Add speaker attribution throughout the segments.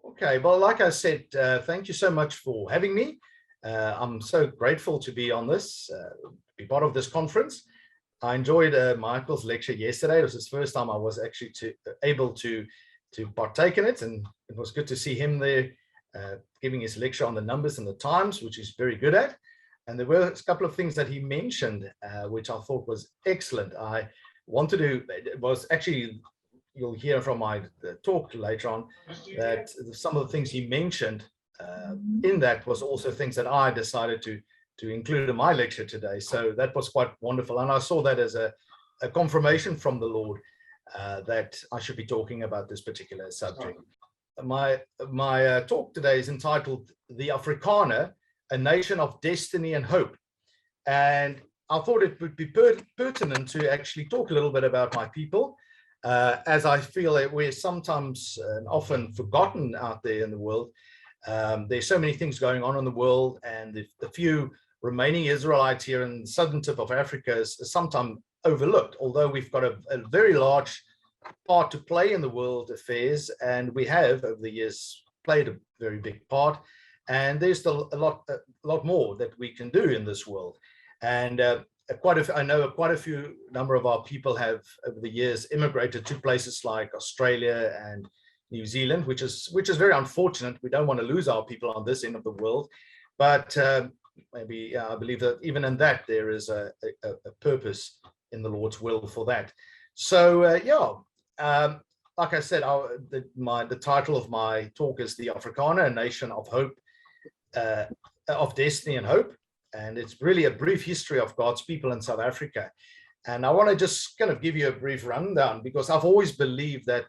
Speaker 1: Okay, well, like I said, thank you so much for having me. I'm so grateful to be on this, be part of this conference. I enjoyed Michael's lecture yesterday. It was his first time I was actually able to partake in it, and it was good to see him there giving his lecture on the numbers and the times, which he's very good at. And there were a couple of things that he mentioned, which I thought was excellent. I wanted to, it was actually, you'll hear from my talk later on, that some of the things he mentioned in that was also things that I decided to include in my lecture today. So that was quite wonderful. And I saw that as a confirmation from the Lord that I should be talking about this particular subject. My talk today is entitled The Afrikaner, a Nation of Destiny and Hope. And I thought it would be pertinent to actually talk a little bit about my people, as I feel that we're sometimes often forgotten out there in the world. There's so many things going on in the world, and the few remaining Israelites here in the southern tip of Africa is sometimes overlooked, although we've got a very large part to play in the world affairs, and we have over the years played a very big part, and there's still a lot more that we can do in this world. And I know quite a few number of our people have over the years immigrated to places like Australia and New Zealand, which is very unfortunate. We don't want to lose our people on this end of the world, but maybe I believe that even in that there is a purpose in the Lord's will for that. So like I said, the title of my talk is The Afrikaner, a Nation of Hope, of Destiny and Hope. And it's really a brief history of God's people in South Africa. And I want to just kind of give you a brief rundown, because I've always believed that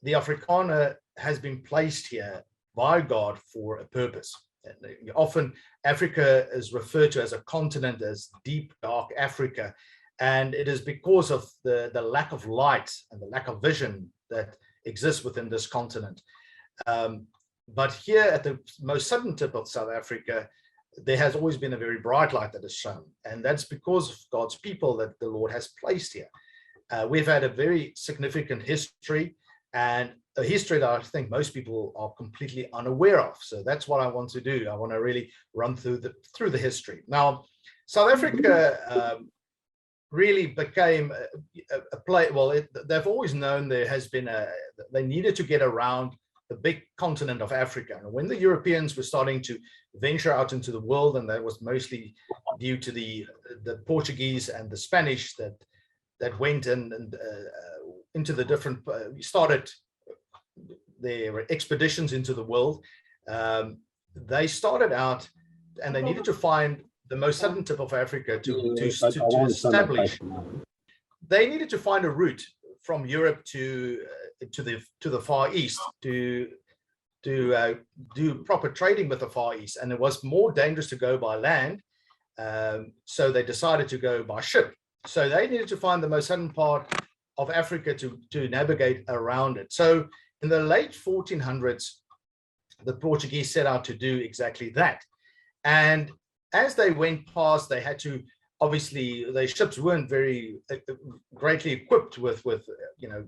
Speaker 1: the Afrikaner has been placed here by God for a purpose. And often Africa is referred to as a continent as deep, dark Africa. And it is because of the lack of light and the lack of vision that exists within this continent. But here at the most southern tip of South Africa, there has always been a very bright light that is shown. And that's because of God's people that the Lord has placed here. We've had a very significant history, and a history that I think most people are completely unaware of. So that's what I want to do. I want to really run through the history. Now, South Africa really became a place. Well, they've always known there has been they needed to get around the big continent of Africa. And when the Europeans were starting to venture out into the world, and that was mostly due to the Portuguese and the Spanish that went and into the different, started their expeditions into the world. They started out, and they needed to find the most southern tip of Africa to establish. They needed to find a route from Europe to the Far East to do proper trading with the Far East, and it was more dangerous to go by land, so they decided to go by ship. So they needed to find the most southern part of Africa to navigate around it. So in the late 1400s, the Portuguese set out to do exactly that. And as they went past, they had to, obviously, their ships weren't very greatly equipped with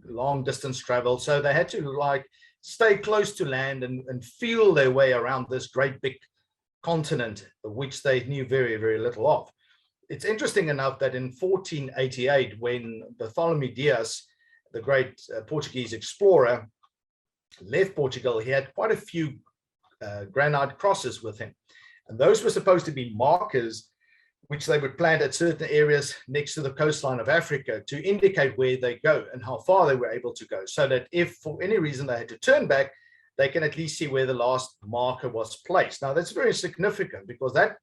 Speaker 1: long distance travel. So they had to stay close to land and feel their way around this great big continent, which they knew very, very little of. It's interesting enough that in 1488, when Bartholomew Dias, the great Portuguese explorer, left Portugal, he had quite a few granite crosses with him. And those were supposed to be markers which they would plant at certain areas next to the coastline of Africa to indicate where they go and how far they were able to go, so that if for any reason they had to turn back, they can at least see where the last marker was placed. Now, that's very significant, because that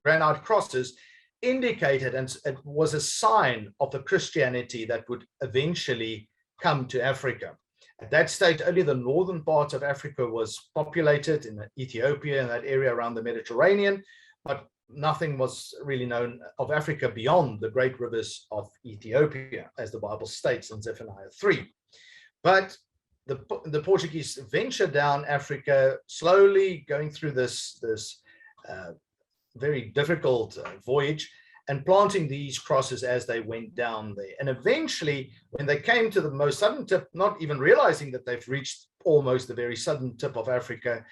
Speaker 1: granite crosses indicated, and it was a sign of the Christianity that would eventually come to Africa. At that stage, only the northern part of Africa was populated, in Ethiopia and that area around the Mediterranean, but nothing was really known of Africa beyond the great rivers of Ethiopia, as the Bible states in Zephaniah 3. But the Portuguese ventured down Africa, slowly going through this very difficult voyage, and planting these crosses as they went down there. And eventually, when they came to the most southern tip, not even realizing that they've reached almost the very southern tip of Africa,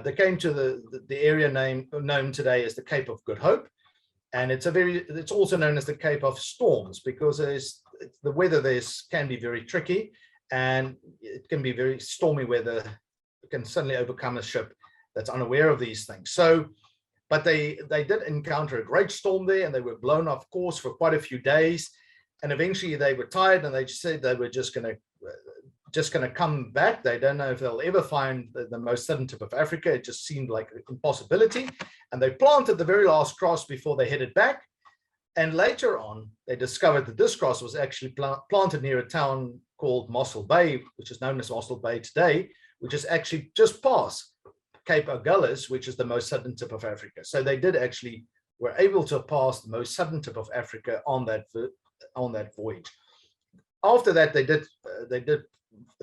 Speaker 1: they came to the area known today as the Cape of Good Hope. And it's also known as the Cape of Storms, because the weather there can be very tricky, and it can be very stormy weather. It can suddenly overcome a ship that's unaware of these things. But they did encounter a great storm there, and they were blown off course for quite a few days. And eventually they were tired, and they said they were just going to come back. They don't know if they'll ever find the most southern tip of Africa. It just seemed like an impossibility. And they planted the very last cross before they headed back. And later on, they discovered that this cross was actually planted near a town called Mossel Bay, which is known as Mossel Bay today, which is actually just past Cape Agulhas, which is the most southern tip of Africa. So they were able to pass the most southern tip of Africa on that voyage. After that, they did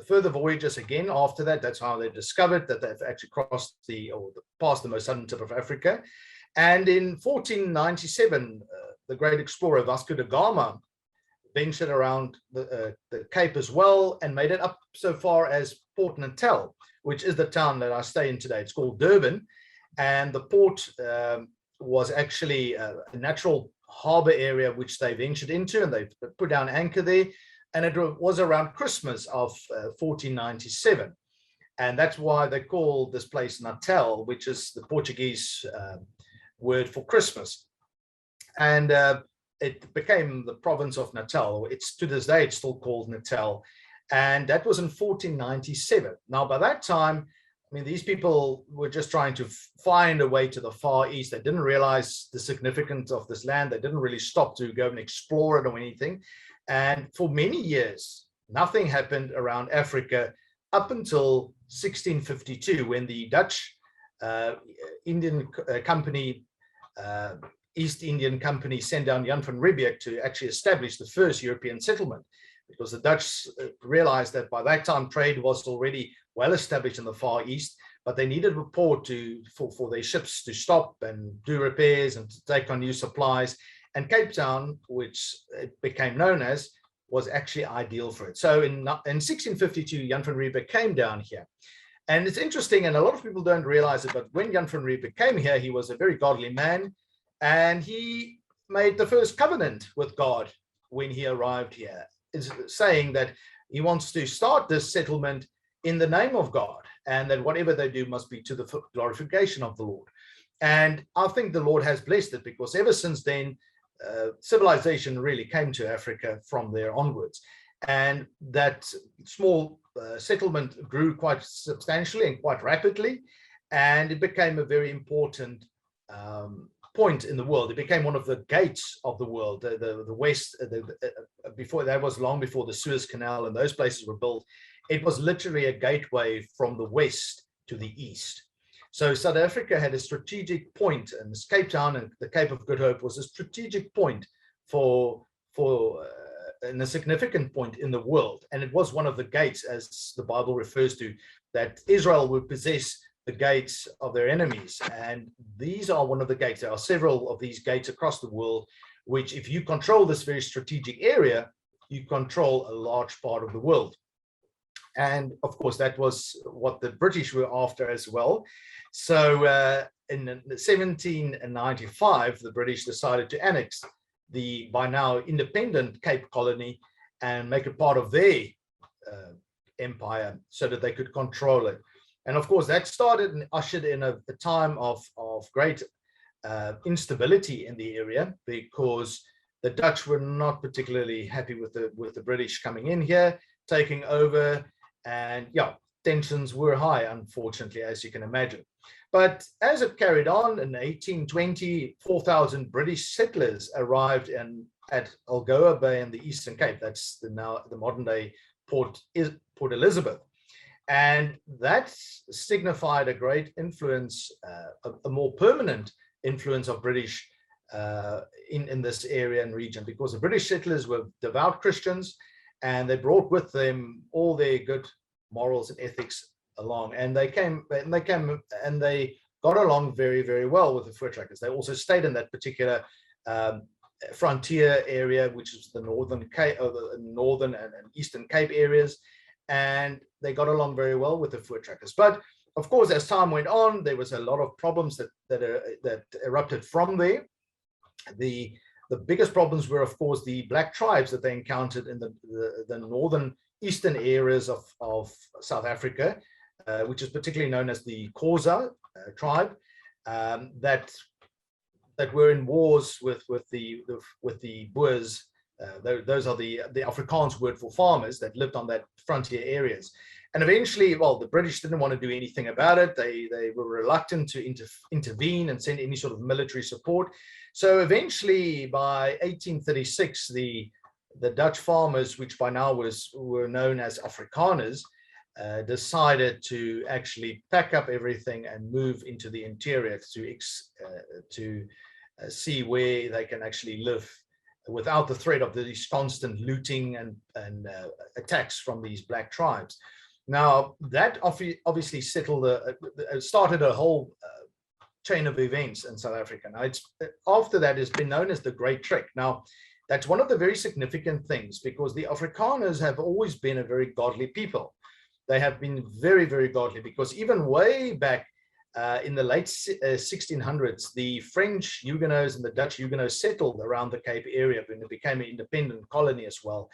Speaker 1: further voyages again. After that, that's how they discovered that they've actually passed the most southern tip of Africa. And in 1497, the great explorer Vasco da Gama ventured around the Cape as well, and made it up so far as Port Natal, which is the town that I stay in today. It's called Durban, and the port was actually a natural harbor area which they ventured into, and they put down anchor there. And it was around Christmas of 1497, and that's why they call this place Natal, which is the Portuguese word for Christmas. And it became the province of Natal. To this day, it's still called Natal. And that was in 1497. Now, by that time, I mean, these people were just trying to find a way to the Far East. They didn't realize the significance of this land. They didn't really stop to go and explore it or anything. And for many years, nothing happened around Africa up until 1652, when the Dutch Indian Company, East Indian Company, sent down Jan van Riebeeck to actually establish the first European settlement. Because the Dutch realized that by that time trade was already well established in the Far East, but they needed a port for their ships to stop and do repairs and to take on new supplies. And Cape Town, which it became known as, was actually ideal for it. So in 1652, Jan van Riebeeck came down here. And it's interesting, and a lot of people don't realize it, but when Jan van Riebeeck came here, he was a very godly man, and he made the first covenant with God when he arrived here, is saying that he wants to start this settlement in the name of God, and that whatever they do must be to the glorification of the Lord. And I think the Lord has blessed it, because ever since then, civilization really came to Africa from there onwards. And that small settlement grew quite substantially and quite rapidly, and it became a very important point in the world. It became one of the gates of the world. The West, before that was long before the Suez Canal and those places were built. It was literally a gateway from the West to the East. So South Africa had a strategic point, and this Cape Town and the Cape of Good Hope was a strategic point and a significant point in the world. And it was one of the gates, as the Bible refers to, that Israel would possess the gates of their enemies. And these are one of the gates. There are several of these gates across the world, which if you control this very strategic area, you control a large part of the world. And of course, that was what the British were after as well. So in 1795, the British decided to annex the by now independent Cape Colony and make it part of their empire so that they could control it. And of course, that started and ushered in a time of great instability in the area, because the Dutch were not particularly happy with the British coming in here, taking over. And yeah, tensions were high, unfortunately, as you can imagine. But as it carried on, in 1820, 4,000 British settlers arrived at Algoa Bay in the Eastern Cape. That's now the modern day Port Elizabeth. And that signified a great influence, a more permanent influence of British in this area and region, because the British settlers were devout Christians, and they brought with them all their good morals and ethics along. And they got along very, very well with the fur trackers. They also stayed in that particular frontier area, which is the northern Cape, or the northern and eastern Cape areas, and they got along very well with the Voortrekkers. But of course, as time went on, there was a lot of problems that erupted from there. The biggest problems were, of course, the black tribes that they encountered in the northern eastern areas of South Africa, which is particularly known as the Xhosa tribe, that were in wars with the Boers. Those are the Afrikaans word for farmers that lived on that frontier areas. And eventually, well, the British didn't want to do anything about it. They were reluctant to intervene and send any sort of military support. So eventually, by 1836, the Dutch farmers, which by now were known as Afrikaners, decided to actually pack up everything and move into the interior to see where they can actually live without the threat of these constant looting and attacks from these black tribes. Now, that obviously started a whole chain of events in South Africa. Now, after that, it's been known as the Great Trek. Now, that's one of the very significant things, because the Afrikaners have always been a very godly people. They have been very, very godly, because even way back in the late 1600s, the French Huguenots and the Dutch Huguenots settled around the Cape area when it became an independent colony as well.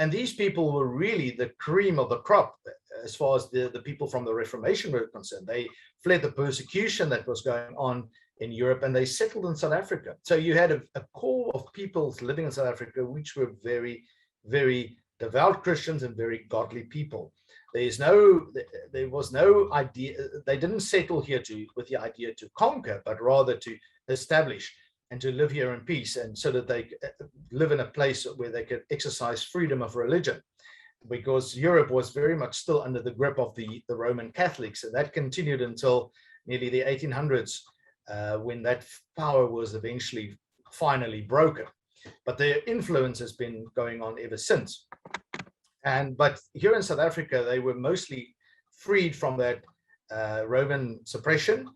Speaker 1: And these people were really the cream of the crop as far as the people from the Reformation were concerned. They fled the persecution that was going on in Europe, and they settled in South Africa. So you had a core of people living in South Africa, which were very, very devout Christians and very godly people. There was no idea, they didn't settle here with the idea to conquer, but rather to establish and to live here in peace, and so that they live in a place where they could exercise freedom of religion, because Europe was very much still under the grip of the Roman Catholics, and that continued until nearly the 1800s, when that power was eventually finally broken. But their influence has been going on ever since. But here in South Africa, they were mostly freed from that Roman suppression,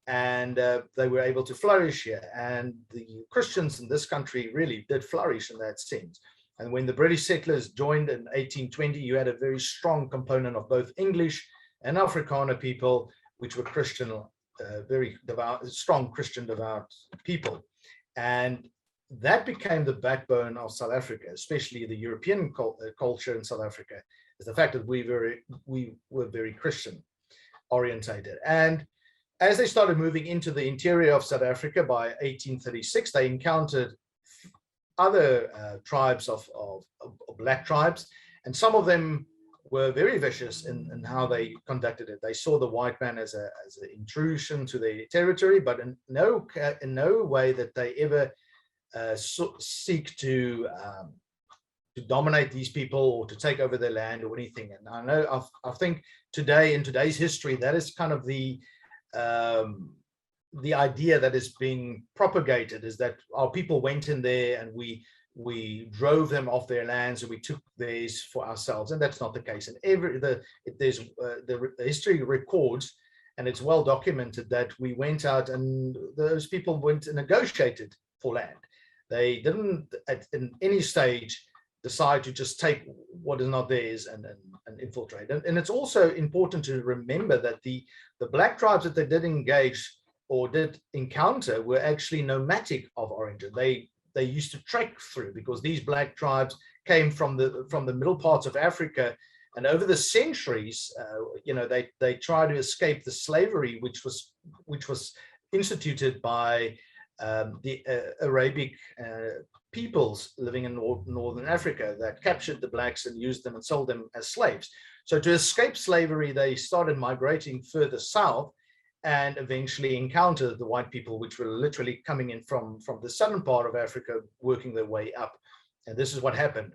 Speaker 1: and they were able to flourish here. And the Christians in this country really did flourish in that sense. And when the British settlers joined in 1820, you had a very strong component of both English and Afrikaner people, which were Christian, very devout, strong Christian devout people. And that became the backbone of South Africa, especially the European culture in South Africa, is the fact that we were very Christian orientated. And as they started moving into the interior of South Africa by 1836, they encountered other tribes of black tribes, and some of them were very vicious in how they conducted it. They saw the white man as an intrusion to their territory, but in no way that they ever seek to dominate these people or to take over their land or anything. And I think today, in today's history, that is kind of the idea that is being propagated, is that our people went in there and we drove them off their lands and we took theirs for ourselves, and that's not the case. And the history records, and it's well documented, that we went out and those people went and negotiated for land. They didn't in any stage decide to just take what is not theirs and infiltrate. And it's also important to remember that the black tribes that they did engage or did encounter were actually nomadic of origin. They used to trek through, because these black tribes came from the middle parts of Africa, and over the centuries, they tried to escape the slavery which was instituted by the Arabic peoples living in northern Africa that captured the blacks and used them and sold them as slaves. So to escape slavery, they started migrating further south, and eventually encountered the white people, which were literally coming in from the southern part of Africa, working their way up. And this is what happened.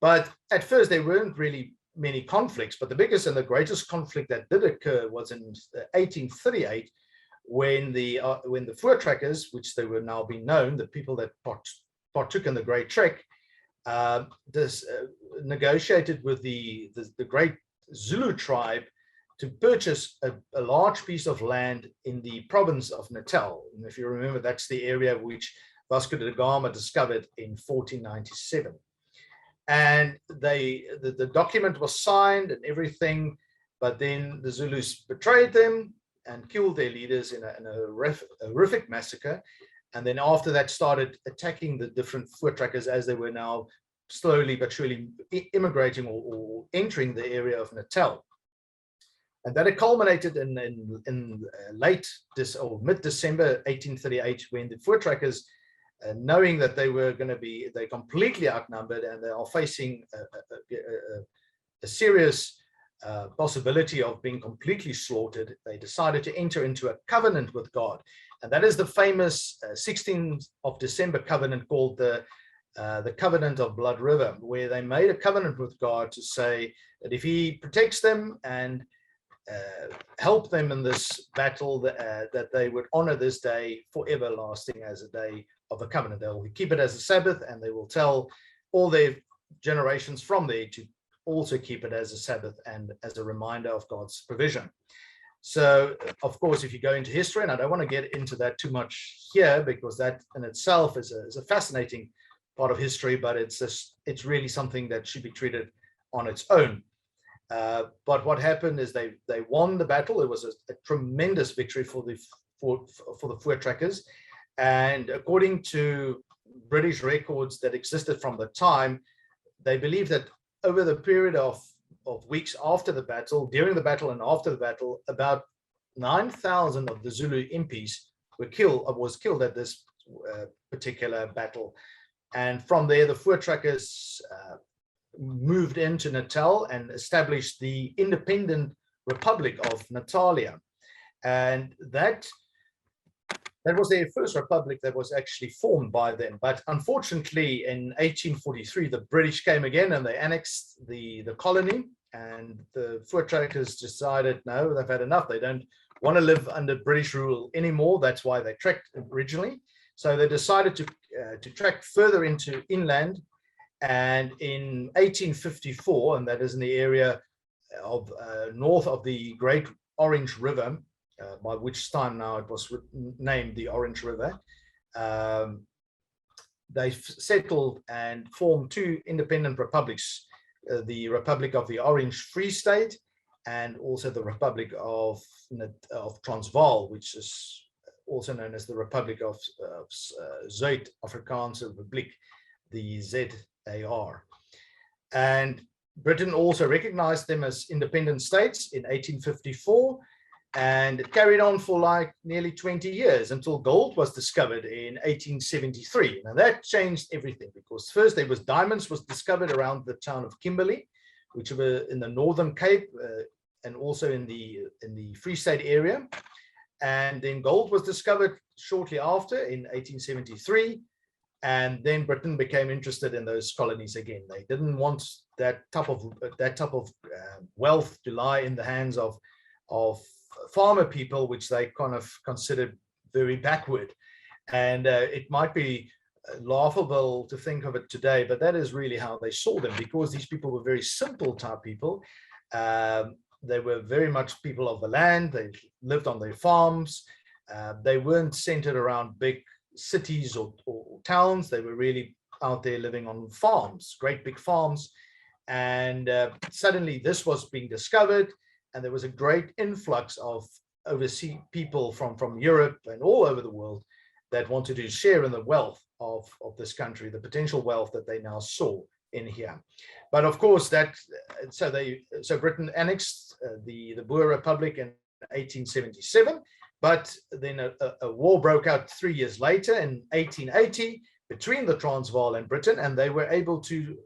Speaker 1: But at first, there weren't really many conflicts, but the biggest and the greatest conflict that did occur was in 1838, when the Voortrekkers, which they were now being known, the people that partook in the Great Trek, negotiated with the great Zulu tribe to purchase a large piece of land in the province of Natal. And if you remember, that's the area which Vasco da Gama discovered in 1497. And the document was signed and everything, but then the Zulus betrayed them and killed their leaders in a horrific massacre. And then after that started attacking the different voortrekkers as they were now slowly but surely immigrating or entering the area of Natal. And that had culminated in late or mid-December 1838, when the voortrekkers, knowing that they're completely outnumbered and they are facing a serious possibility of being completely slaughtered, they decided to enter into a covenant with God. And that is the famous 16th of December covenant called the Covenant of Blood River, where they made a covenant with God to say that if he protects them and help them in this battle, that they would honor this day forever lasting as a day of a covenant. They will keep it as a Sabbath, and they will tell all their generations from there to also keep it as a Sabbath and as a reminder of God's provision. So, of course, if you go into history, and I don't want to get into that too much here, because that in itself is a fascinating part of history, but it's really something that should be treated on its own. But what happened is they won the battle. It was a tremendous victory for the voortrekkers, and according to British records that existed from the time, they believe that over the period of weeks after the battle, during the battle and after the battle, about 9,000 of the Zulu impis was killed at this particular battle. And from there, the voortrekkers moved into Natal and established the independent Republic of Natalia. And that was their first republic that was actually formed by them. But unfortunately, in 1843, the British came again and they annexed the colony. And the voortrekkers decided, no, they've had enough. They don't want to live under British rule anymore. That's why they trekked originally. So they decided to trek further into inland. And in 1854, and that is in the area of north of the Great Orange River, by which time now it was named the Orange River, they settled and formed two independent republics, the Republic of the Orange Free State and also the Republic of Transvaal, which is also known as the Republic of Zuid-Afrikaanse Republiek, the ZAR. And Britain also recognized them as independent states in 1854, and it carried on for like nearly 20 years until gold was discovered in 1873. Now that changed everything, because first there was diamonds was discovered around the town of Kimberley, which were in the Northern Cape and also in the Free State area. And then gold was discovered shortly after in 1873. And then Britain became interested in those colonies again. They didn't want that type of wealth to lie in the hands of farmer people, which they kind of considered very backward. And it might be laughable to think of it today, but that is really how they saw them, because these people were very simple type people. They were very much people of the land. They lived on their farms. They weren't centered around big cities or towns. They were really out there living on farms, great big farms. And suddenly this was being discovered, and there was a great influx of overseas people from Europe and all over the world that wanted to share in the wealth of this country, the potential wealth that they now saw in here. But of course, so Britain annexed the Boer Republic in 1877. But then a war broke out 3 years later in 1880 between the Transvaal and Britain, and they were able to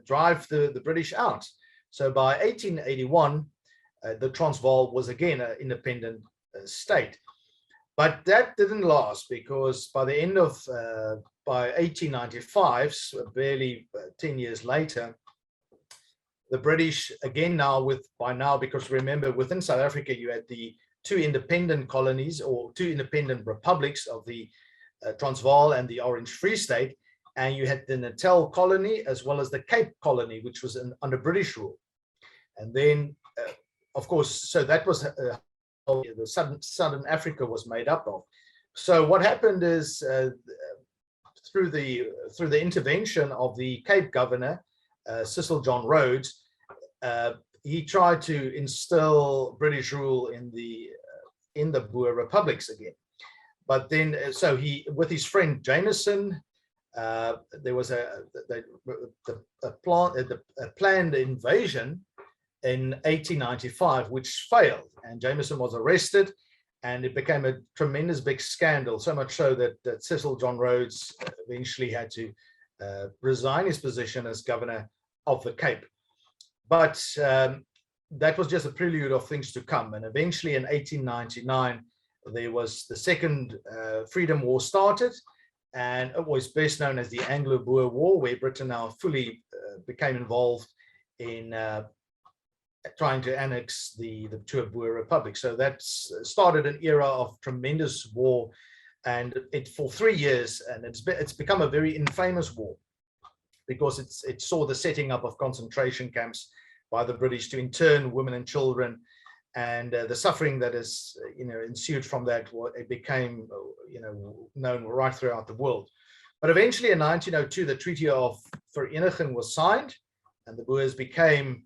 Speaker 1: drive the British out. So by 1881, the Transvaal was again an independent state. But that didn't last, because by the end of, by 1895, so barely 10 years later, the British again by now, because remember, within South Africa, you had the two independent colonies or two independent republics of the Transvaal and the Orange Free State, and you had the Natal colony as well as the Cape colony, which was under British rule. And then, of course, so that was the Southern Africa was made up of. So what happened is through the intervention of the Cape Governor, Cecil John Rhodes, he tried to instill British rule in the Boer republics again. But then, so he, with his friend Jameson, there was a planned invasion in 1895, which failed, and Jameson was arrested, and it became a tremendous big scandal, so much so that Cecil John Rhodes eventually had to resign his position as governor of the Cape. But that was just a prelude of things to come. And eventually in 1899, there was the Second Freedom War started, and it was best known as the Anglo-Boer War, where Britain now fully became involved in trying to annex the two Boer republics. So that started an era of tremendous war, and it for 3 years, and it's become a very infamous war, because it saw the setting up of concentration camps by the British to intern women and children, and the suffering that is ensued from that. It became known right throughout the world. But eventually in 1902, the Treaty of Vereniging was signed, and the Boers became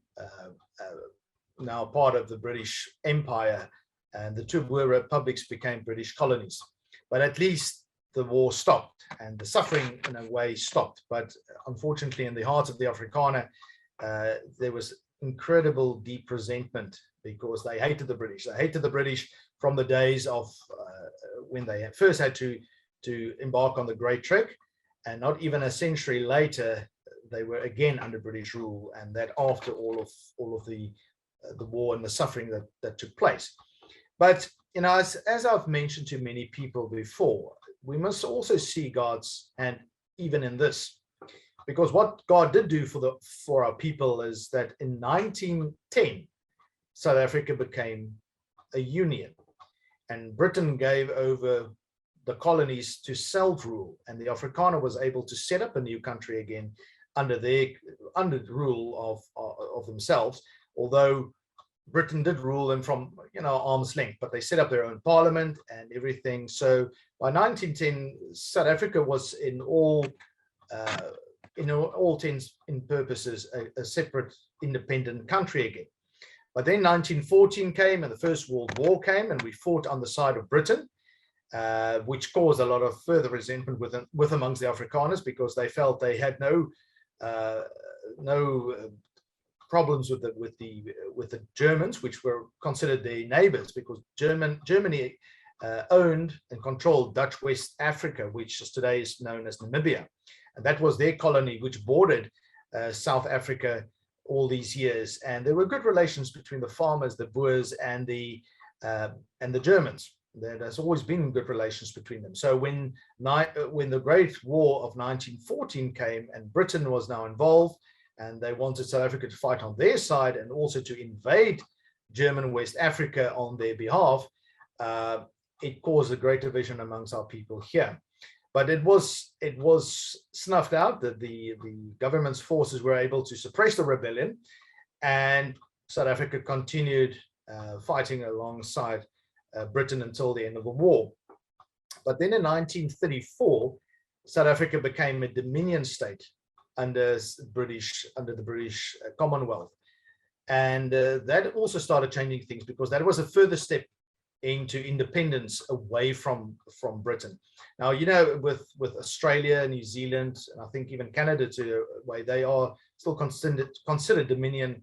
Speaker 1: now part of the British Empire, and the two Boer republics became British colonies. But at least the war stopped, and the suffering in a way stopped. But unfortunately, in the heart of the Afrikaner, there was incredible deep resentment, because they hated the British. They hated the British from the days of when they first had to embark on the Great Trek, and not even a century later, they were again under British rule, and that after all of the war and the suffering that took place. But as I've mentioned to many people before, we must also see God's hand even in this, because what God did do for our people is that in 1910, South Africa became a union, and Britain gave over the colonies to self-rule, and the Afrikaner was able to set up a new country again under the rule of themselves, although Britain did rule them from arm's length, but they set up their own parliament and everything. So by 1910, South Africa was in all intents and purposes a separate independent country again. But then 1914 came, and the First World War came, and we fought on the side of Britain, which caused a lot of further resentment with amongst the Afrikaners, because they felt they had no problems with the Germans, which were considered their neighbors, because Germany owned and controlled Dutch West Africa, which today is known as Namibia, and that was their colony, which bordered South Africa all these years. And there were good relations between the farmers, the Boers, and the Germans. There's always been good relations between them. So when the Great War of 1914 came, and Britain was now involved, and they wanted South Africa to fight on their side and also to invade German West Africa on their behalf, it caused a great division amongst our people here. But it was snuffed out, that the government's forces were able to suppress the rebellion, and South Africa continued fighting alongside Britain until the end of the war. But then in 1934, South Africa became a dominion state under the British Commonwealth, and that also started changing things, because that was a further step into independence away from Britain. Now, with Australia, New Zealand, and I think even Canada to a way, they are still considered dominion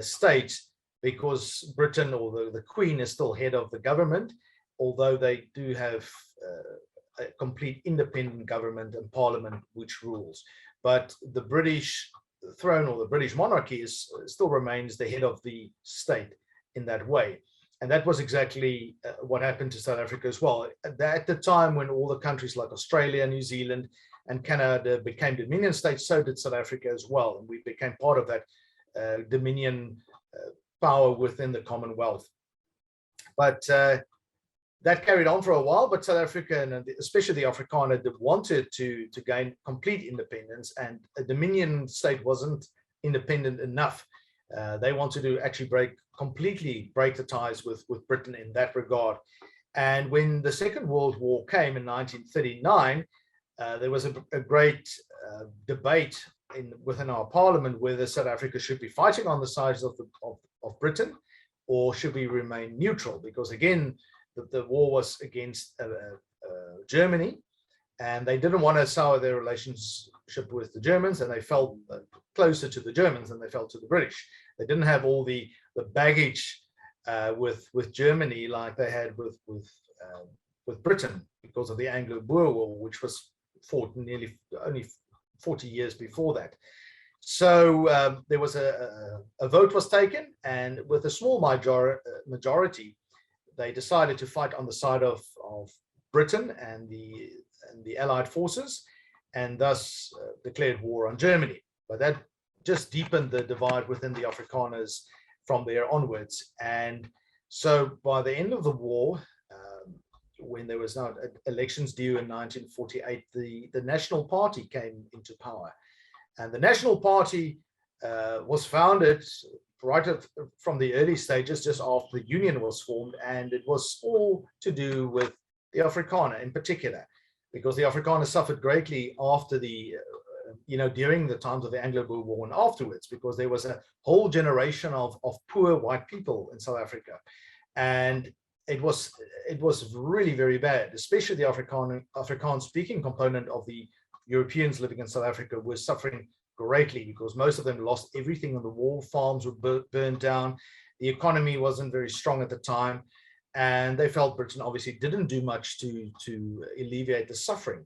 Speaker 1: states, because Britain, or the Queen, is still head of the government, although they do have a complete independent government and parliament which rules. But the British throne, or the British monarchy, still remains the head of the state in that way. And that was exactly what happened to South Africa as well. At the time when all the countries like Australia, New Zealand, and Canada became dominion states, so did South Africa as well. And we became part of that dominion power within the Commonwealth. But that carried on for a while, but South Africa, and especially the Afrikaner, wanted to gain complete independence, and a dominion state wasn't independent enough. They wanted to actually completely break the ties with Britain in that regard. And when the Second World War came in 1939, there was a great debate within our parliament whether South Africa should be fighting on the sides of Britain, or should we remain neutral? Because again, the war was against Germany, and they didn't want to sour their relationship with the Germans, and they felt closer to the Germans than they felt to the British. They didn't have all the baggage with Germany like they had with Britain, because of the Anglo-Boer War, which was fought nearly only 40 years before that. So there was a vote was taken, and with a small majority, they decided to fight on the side of Britain and the Allied forces, and thus declared war on Germany. But that just deepened the divide within the Afrikaners from there onwards. And so by the end of the war, when there was now elections due in 1948, the National Party came into power. And the National Party was founded right from the early stages, just after the Union was formed, and it was all to do with the Afrikaner in particular, because the Afrikaner suffered greatly after during the times of the Anglo-Boer War and afterwards, because there was a whole generation of poor white people in South Africa, and it was really very bad, especially the Afrikaans-speaking component of the Europeans living in South Africa were suffering greatly, because most of them lost everything on the war. Farms were burned down. The economy wasn't very strong at the time, and they felt Britain obviously didn't do much to alleviate the suffering.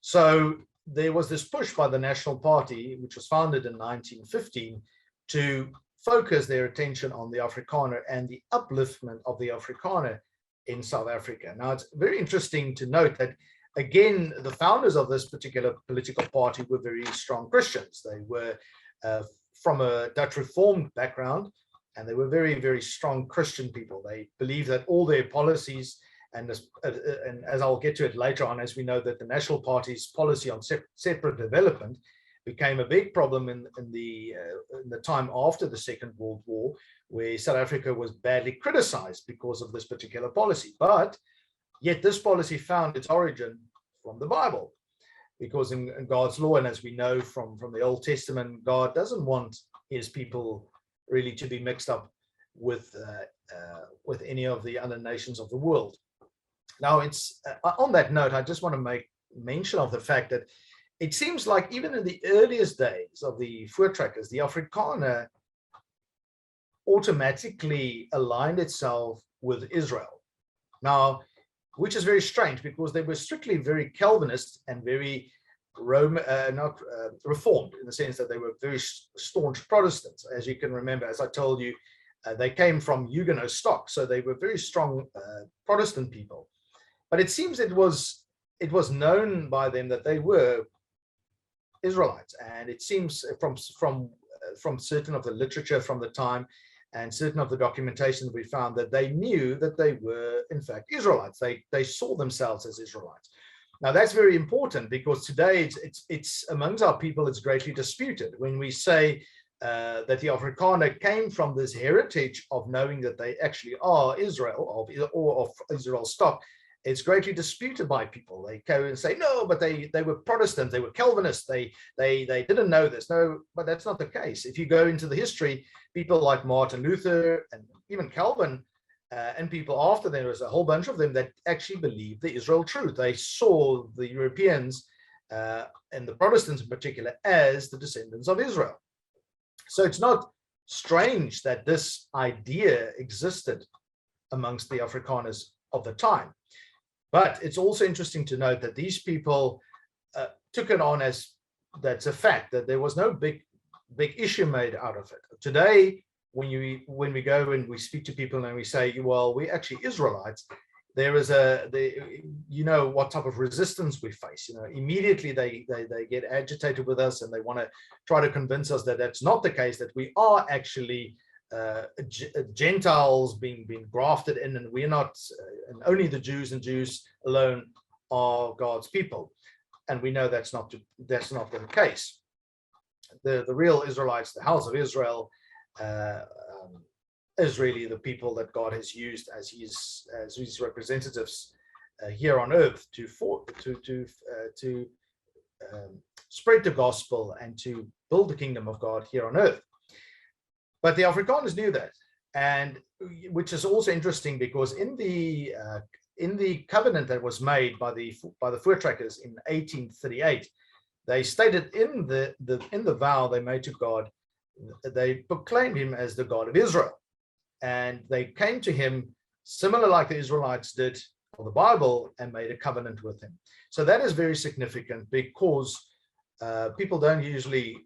Speaker 1: So there was this push by the National Party, which was founded in 1915, to focus their attention on the Afrikaner and the upliftment of the Afrikaner in South Africa. Now, it's very interesting to note that, again, the founders of this particular political party were very strong Christians. They were from a Dutch Reformed background, and they were very, very strong Christian people. They believed that all their policies, and as I'll get to it later on, as we know that the National Party's policy on separate development became a big problem in the time after the Second World War, where South Africa was badly criticized because of this particular policy. But yet this policy found its origin from the Bible, because in God's law, and as we know from the Old Testament, God doesn't want his people really to be mixed up with any of the other nations of the world. Now, it's on that note, I just want to make mention of the fact that it seems like even in the earliest days of the Voortrekkers, the Afrikaner automatically aligned itself with Israel. Now, which is very strange, because they were strictly very Calvinist and very Reformed, in the sense that they were very staunch Protestants. As you can remember, as I told you, they came from Huguenot stock, so they were very strong Protestant people. But it seems it was known by them that they were Israelites, and it seems from certain of the literature from the time and certain of the documentation that we found, that they knew that they were in fact Israelites. They saw themselves as Israelites. Now that's very important, because today it's amongst our people it's greatly disputed when we say that the Afrikaner came from this heritage of knowing that they actually are Israel or of Israel stock. It's greatly disputed by people. They go and say, no, but they were Protestants, they were Calvinists, they didn't know this. No, but that's not the case. If you go into the history, people like Martin Luther and even Calvin and people after them, there's a whole bunch of them that actually believed the Israel truth. They saw the Europeans and the Protestants in particular as the descendants of Israel. So it's not strange that this idea existed amongst the Afrikaners of the time. But it's also interesting to note that these people took it on as that's a fact, that there was no big issue made out of it. Today, when we go and we speak to people and we say, well, we're actually Israelites, there is what type of resistance we face. Immediately they get agitated with us, and they want to try to convince us that that's not the case, that we are actually Gentiles being grafted in, and we're not, and only the Jews and Jews alone are God's people. And we know that's not the case. The real Israelites, the house of Israel, is really the people that God has used as his representatives here on earth to spread the gospel and to build the kingdom of God here on earth. But the Afrikaners knew that, and which is also interesting because in the covenant that was made by the Voortrekkers in 1838, they stated in the vow they made to God, they proclaimed him as the God of Israel, and they came to him similar like the Israelites did for the Bible and made a covenant with him. So that is very significant because people don't usually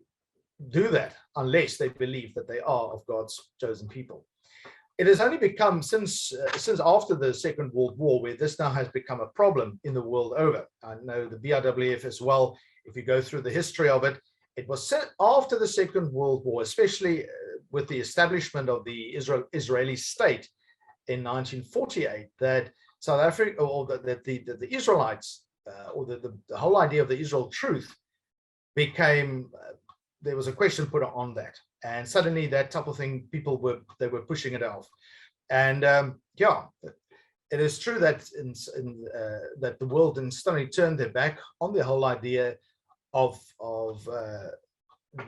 Speaker 1: do that unless they believe that they are of God's chosen people. It has only become since after the Second World War where this now has become a problem in the world over. I know the BRWF as well. If you go through the history of it, it was after the Second World War, especially with the establishment of the Israeli state in 1948, that South Africa, or that the Israelites, or the whole idea of the Israel truth became, there was a question put on that. And suddenly that type of thing, they were pushing it off. And yeah, it is true that that the world instantly turned their back on the whole idea of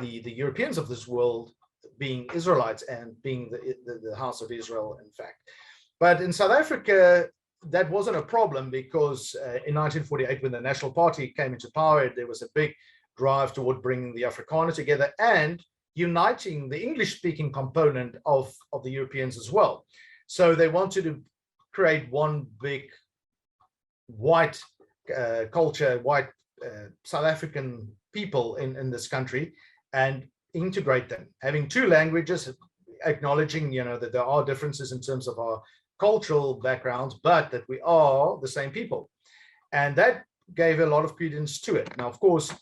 Speaker 1: the Europeans of this world being Israelites and being the house of Israel, in fact. But in South Africa, that wasn't a problem because in 1948, when the National Party came into power, there was a big drive toward bringing the Afrikaner together and uniting the English-speaking component of the Europeans as well. So they wanted to create one big white culture, white South African people in this country and integrate them, having two languages, acknowledging, that there are differences in terms of our cultural backgrounds, but that we are the same people. And that gave a lot of credence to it. Now, of course,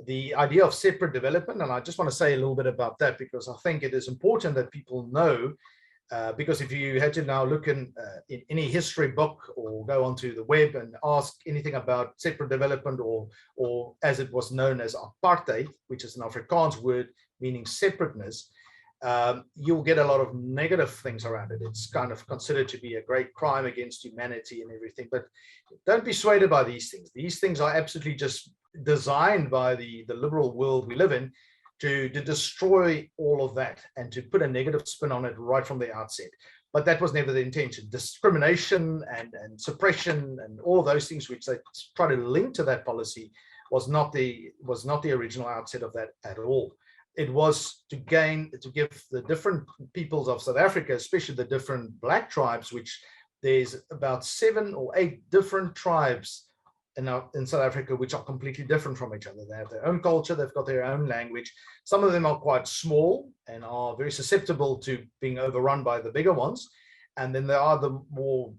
Speaker 1: the idea of separate development, and I just want to say a little bit about that because I think it is important that people know, because if you had to now look in any history book or go onto the web and ask anything about separate development, or as it was known as apartheid, which is an Afrikaans word meaning separateness, you'll get a lot of negative things around it. It's kind of considered to be a great crime against humanity and everything, but don't be swayed by these things. These things are absolutely just designed by the liberal world we live in to destroy all of that and to put a negative spin on it right from the outset. But that was never the intention. Discrimination and suppression and all of those things which they try to link to that policy was not the original outset of that at all. It was to give the different peoples of South Africa, especially the different black tribes, which there's about 7 or 8 different tribes in South Africa, which are completely different from each other. They have their own culture, they've got their own language. Some of them are quite small and are very susceptible to being overrun by the bigger ones. And then there are the more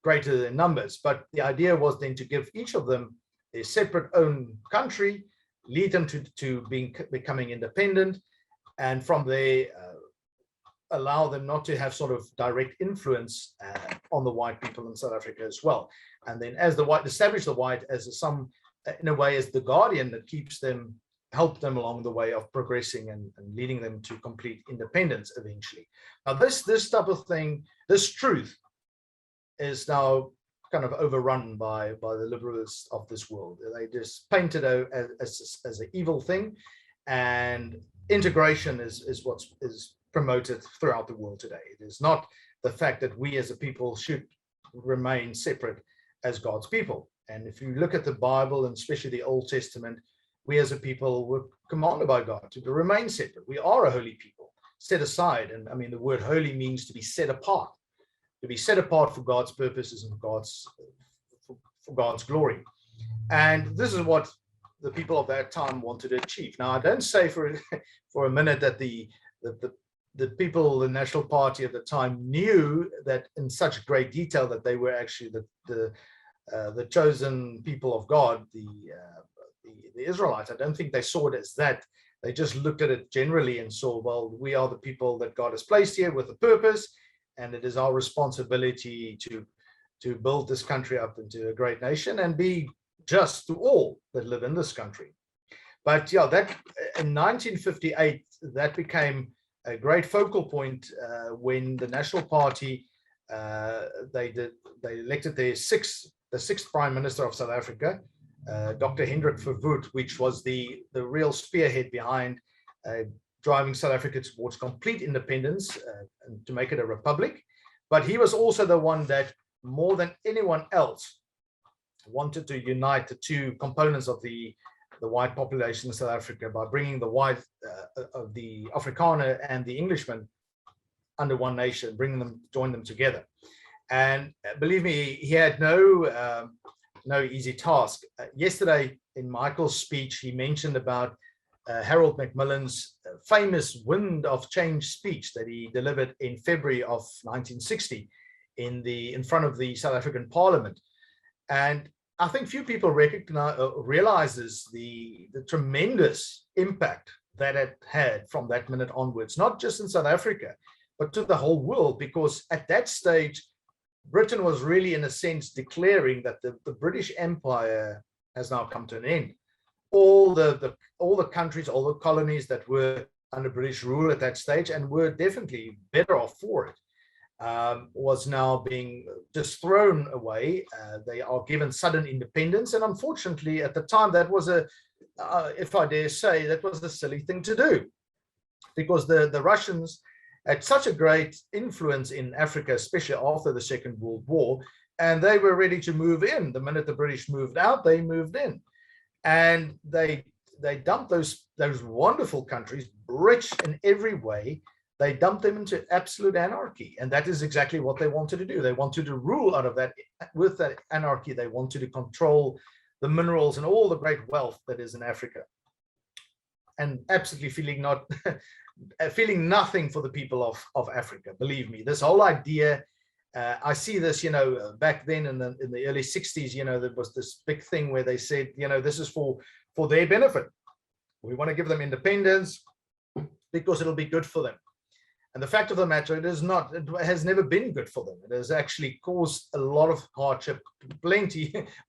Speaker 1: greater in numbers. But the idea was then to give each of them a separate own country, lead them to becoming independent, and from there allow them not to have sort of direct influence on the white people in South Africa as well. And then as the white, establish the white as in a way as the guardian that help them along the way of progressing and leading them to complete independence eventually. Now this type of thing, this truth is now kind of overrun by the liberals of this world. They just paint it as an evil thing, and integration is what is promoted throughout the world today. It is not the fact that we as a people should remain separate as God's people. And if you look at the Bible, and especially the Old Testament, we as a people were commanded by God to remain separate. We are a holy people, set aside. And I mean, the word holy means to be set apart, for God's purposes and for God's glory. And this is what the people of that time wanted to achieve. Now, I don't say for a minute that the people, the National Party at the time, knew that in such great detail that they were actually the chosen people of God, the Israelites. I don't think they saw it as that. They just looked at it generally and saw, well, we are the people that God has placed here with a purpose, and it is our responsibility to build this country up into a great nation and be just to all that live in this country. But yeah, that in 1958, that became a great focal point when the National Party they elected the sixth Prime Minister of South Africa, Dr. Hendrik Verwoerd, which was the real spearhead behind driving South Africa towards complete independence and to make it a republic. But he was also the one that, more than anyone else, wanted to unite the two components of the white population in South Africa by bringing the white, the Afrikaner and the Englishman under one nation, join them together. And believe me, he had no easy task. Yesterday in Michael's speech, he mentioned about Harold Macmillan's famous Wind of Change speech that he delivered in February of 1960 in front of the South African Parliament. And I think few people realizes the tremendous impact that it had from that minute onwards, not just in South Africa, but to the whole world, because at that stage, Britain was really, in a sense, declaring that the British Empire has now come to an end. All the countries, all the colonies that were under British rule at that stage and were definitely better off for it, was now being just thrown away. They are given sudden independence, and unfortunately, at the time, that was if I dare say, that was the silly thing to do, because the Russians had such a great influence in Africa, especially after the Second World War, and they were ready to move in. The minute the British moved out, they moved in, and they dumped those wonderful countries, rich in every way. They dumped them into absolute anarchy, and that is exactly what they wanted to do. They wanted to rule out of that. With that anarchy, they wanted to control the minerals and all the great wealth that is in Africa, and absolutely feeling nothing for the people of Africa. Believe me, this whole idea, I see this, back then in the early 60s, there was this big thing where they said, this is for their benefit. We want to give them independence because it'll be good for them. And the fact of the matter, it has never been good for them. It has actually caused a lot of hardship.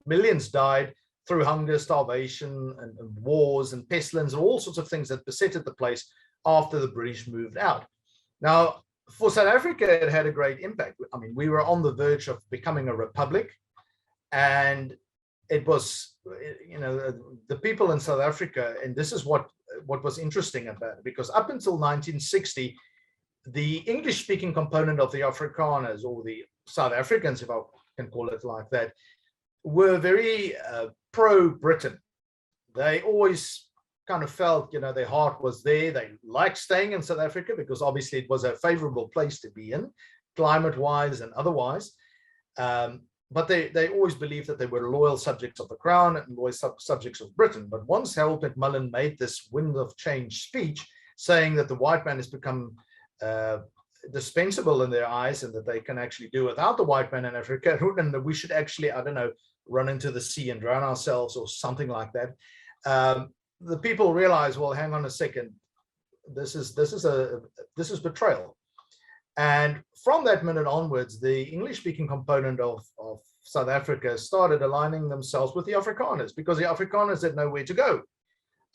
Speaker 1: Millions died through hunger, starvation, and wars and pestilence, and all sorts of things that besetted the place after the British moved out. Now, for South Africa, it had a great impact. I mean, we were on the verge of becoming a republic, and it was, the people in South Africa, and this is what was interesting about it, because up until 1960, the English-speaking component of the Afrikaners, or the South Africans, if I can call it like that, were very pro-Britain. They always kind of felt, their heart was there. They liked staying in South Africa because obviously it was a favorable place to be in, climate-wise and otherwise. But they always believed that they were loyal subjects of the Crown and loyal subjects of Britain. But once Harold Macmillan made this Wind of Change speech, saying that the white man has become dispensable in their eyes and that they can actually do without the white man in Africa, and that we should actually, I don't know, run into the sea and drown ourselves or something like that. The people realize, well, hang on a second, this is betrayal. And from that minute onwards, the English-speaking component of South Africa started aligning themselves with the Afrikaners, because the Afrikaners had nowhere to go.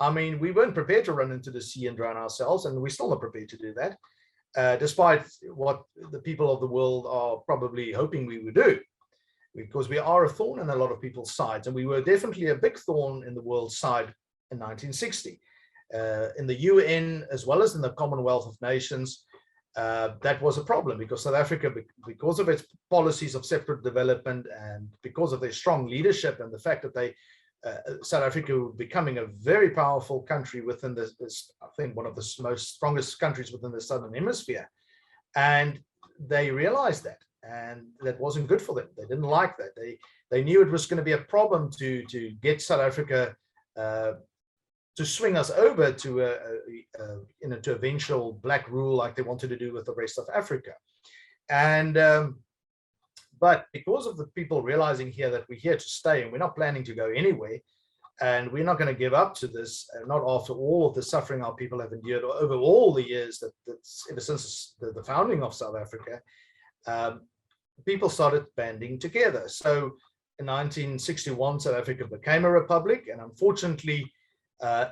Speaker 1: I mean, we weren't prepared to run into the sea and drown ourselves, and we're still not prepared to do that, despite what the people of the world are probably hoping we would do, because we are a thorn in a lot of people's sides, and we were definitely a big thorn in the world's side in 1960. In the UN, as well as in the Commonwealth of Nations, that was a problem, because South Africa, because of its policies of separate development and because of their strong leadership and the fact that South Africa was becoming a very powerful country within this, I think, one of the most strongest countries within the Southern Hemisphere. And they realized that, and that wasn't good for them. They didn't like that. They knew it was going to be a problem to get South Africa to swing us over to to eventual black rule like they wanted to do with the rest of Africa. And but because of the people realizing here that we're here to stay and we're not planning to go anywhere, and we're not going to give up to this, not after all of the suffering our people have endured over all the years that's ever since the founding of South Africa, people started banding together. So in 1961, South Africa became a republic, and unfortunately,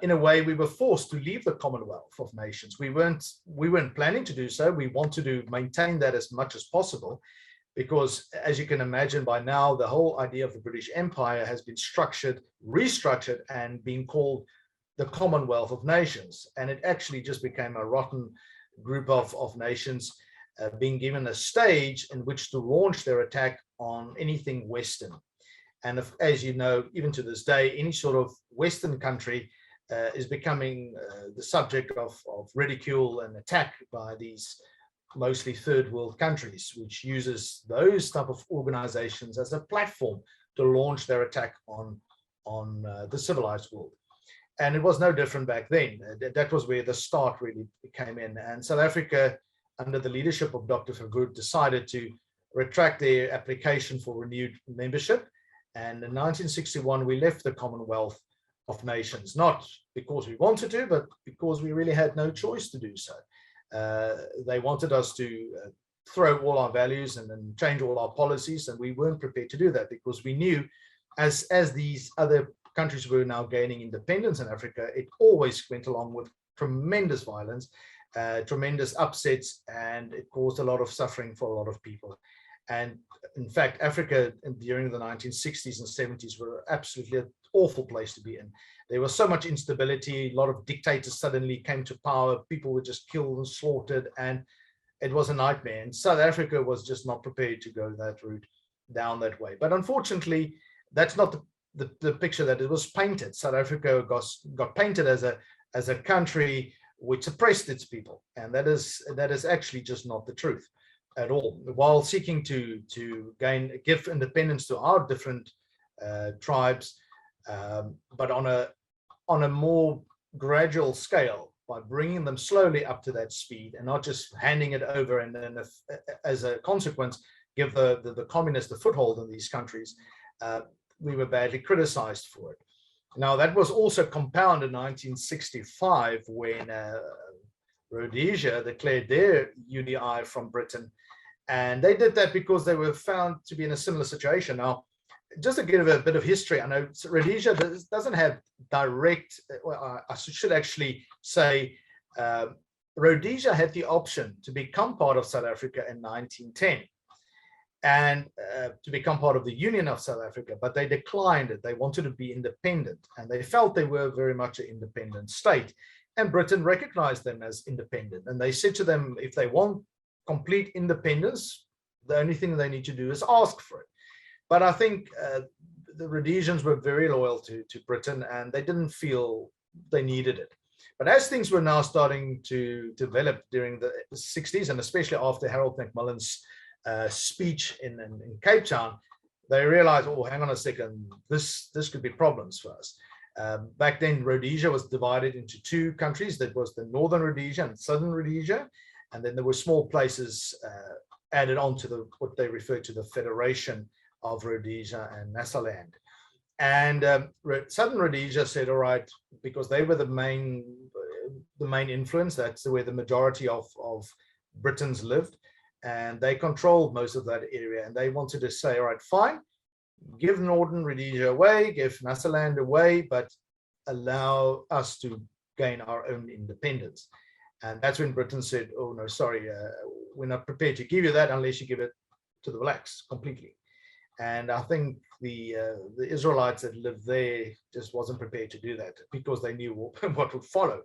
Speaker 1: in a way, we were forced to leave the Commonwealth of Nations. We weren't planning to do so. We wanted to maintain that as much as possible. because as you can imagine by now, the whole idea of the British Empire has been restructured, and being called the Commonwealth of Nations. And it actually just became a rotten group of nations being given a stage in which to launch their attack on anything Western. And as you know, even to this day, any sort of Western country is becoming the subject of ridicule and attack by these mostly third world countries, which uses those type of organizations as a platform to launch their attack on the civilized world. And it was no different back then. That was where the start really came in. And South Africa, under the leadership of Dr. Verwoerd, decided to retract their application for renewed membership. And in 1961, we left the Commonwealth of Nations, not because we wanted to, but because we really had no choice to do so. They wanted us to throw all our values and change all our policies, and we weren't prepared to do that, because we knew as these other countries were now gaining independence in Africa, it always went along with tremendous violence, tremendous upsets, and it caused a lot of suffering for a lot of people. And in fact, Africa during the 1960s and 70s were absolutely an awful place to be in. There was so much instability, a lot of dictators suddenly came to power, people were just killed and slaughtered, and it was a nightmare. And South Africa was just not prepared to go that route, down that way. But unfortunately, that's not the picture that it was painted. South Africa got painted as a country which suppressed its people, and that is actually just not the truth at all. While seeking to give independence to our different tribes, but on a more gradual scale, by bringing them slowly up to that speed and not just handing it over, and then as a consequence give the communists a foothold in these countries. We were badly criticized for it. Now, that was also compounded in 1965 when Rhodesia declared their UDI from Britain. And they did that because they were found to be in a similar situation. Now, just to give a bit of history, I know Rhodesia doesn't have direct, well, I should actually say, Rhodesia had the option to become part of South Africa in 1910. And to become part of the Union of South Africa, but they declined it. They wanted to be independent, and they felt they were very much an independent state. And Britain recognized them as independent. And they said to them, if they want complete independence, the only thing they need to do is ask for it. But I think the Rhodesians were very loyal to Britain, and they didn't feel they needed it. But as things were now starting to develop during the 60s, and especially after Harold Macmillan's speech in Cape Town, they realized, oh, hang on a second, this could be problems for us. Back then, Rhodesia was divided into two countries. That was the Northern Rhodesia and Southern Rhodesia, and then there were small places added on to what they referred to the Federation of Rhodesia and Nyasaland. And Southern Rhodesia said, all right, because they were the main influence, that's where the majority of Britons lived, and they controlled most of that area. And they wanted to say, all right, fine, give Northern Rhodesia away, give Nyasaland away, but allow us to gain our own independence. And that's when Britain said, oh, no, sorry, we're not prepared to give you that unless you give it to the blacks completely. And I think the Israelites that lived there just wasn't prepared to do that, because they knew what would follow.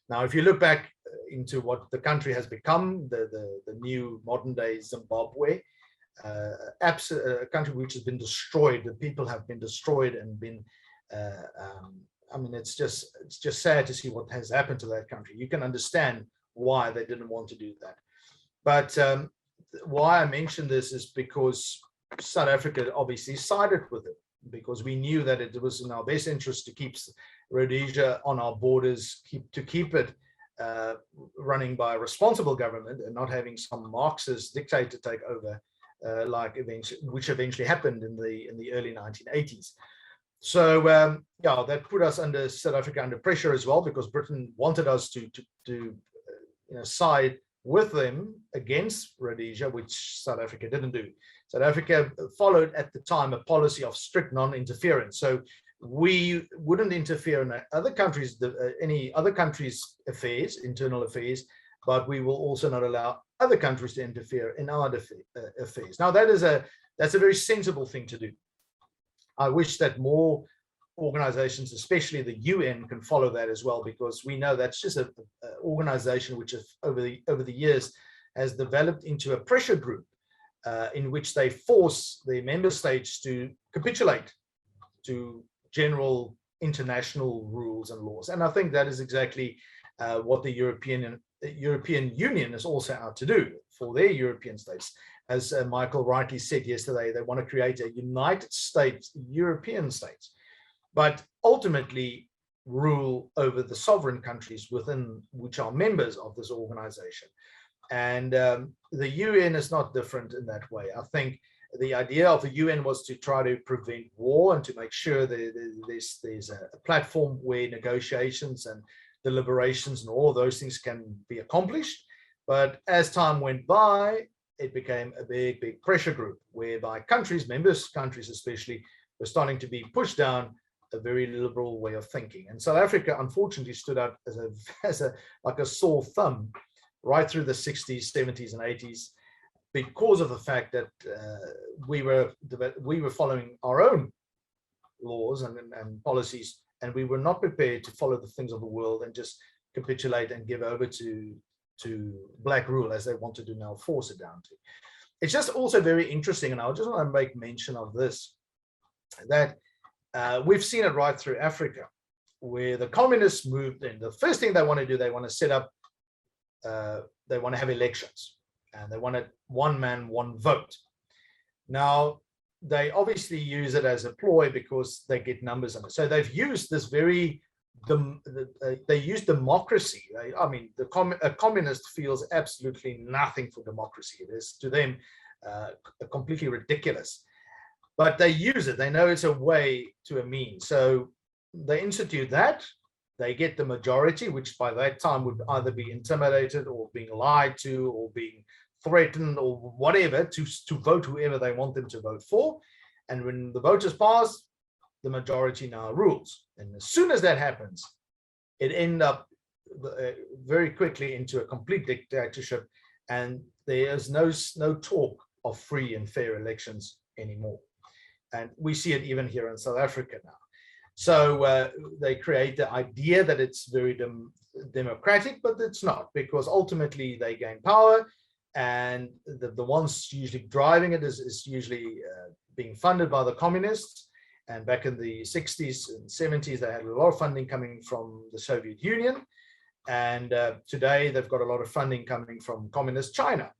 Speaker 1: Now, if you look back into what the country has become, the new modern day Zimbabwe, a country which has been destroyed, the people have been destroyed and been, I mean, it's just sad to see what has happened to that country. You can understand why they didn't want to do that. But why I mention this is because South Africa obviously sided with it, because we knew that it was in our best interest to keep Rhodesia on our borders, to keep it running by a responsible government and not having some Marxist dictator take over, which eventually happened in the early 1980s. So yeah, that put us under South Africa under pressure as well, because Britain wanted us to side with them against Rhodesia, which South Africa didn't do. South Africa followed at the time a policy of strict non-interference. So we wouldn't interfere in other countries, any other countries' affairs, internal affairs, but we will also not allow other countries to interfere in our affairs. Now, that's a very sensible thing to do. I wish that more organizations, especially the UN, can follow that as well, because we know that's just an organization which over the years has developed into a pressure group in which they force the member states to capitulate to general international rules and laws. And I think that is exactly what the European Union is also out to do for their European states. As Michael rightly said yesterday, they want to create a United States, European states, but ultimately rule over the sovereign countries within which are members of this organization. And the UN is not different in that way. I think the idea of the UN was to try to prevent war and to make sure that there's a platform where negotiations and deliberations and all of those things can be accomplished. But as time went by, it became a big pressure group whereby countries, members countries especially, were starting to be pushed down a very liberal way of thinking. And South Africa, unfortunately, stood out as like a sore thumb right through the 60s, 70s, and 80s, because of the fact that we were following our own laws and policies, and we were not prepared to follow the things of the world and just capitulate and give over to black rule, as they want to do now, force it down to. It's just also very interesting, and I just want to make mention of this, that we've seen it right through Africa, where the communists moved in. The first thing they want to do, they want to set up, they want to have elections, and they want it one man, one vote. Now, they obviously use it as a ploy because they get numbers on it. So they've used this they use democracy. A communist feels absolutely nothing for democracy. It is to them completely ridiculous. But they use it. They know it's a way to a means. So they institute that. They get the majority, which by that time would either be intimidated or being lied to or being threatened or whatever to vote whoever they want them to vote for. And when the vote is passed, the majority now rules. And as soon as that happens, it ends up very quickly into a complete dictatorship, and there is no talk of free and fair elections anymore. And we see it even here in South Africa now. So they create the idea that it's very democratic, but it's not, because ultimately they gain power, and the ones usually driving it is usually being funded by the communists. And back in the 60s and 70s, they had a lot of funding coming from the Soviet Union. And today they've got a lot of funding coming from communist China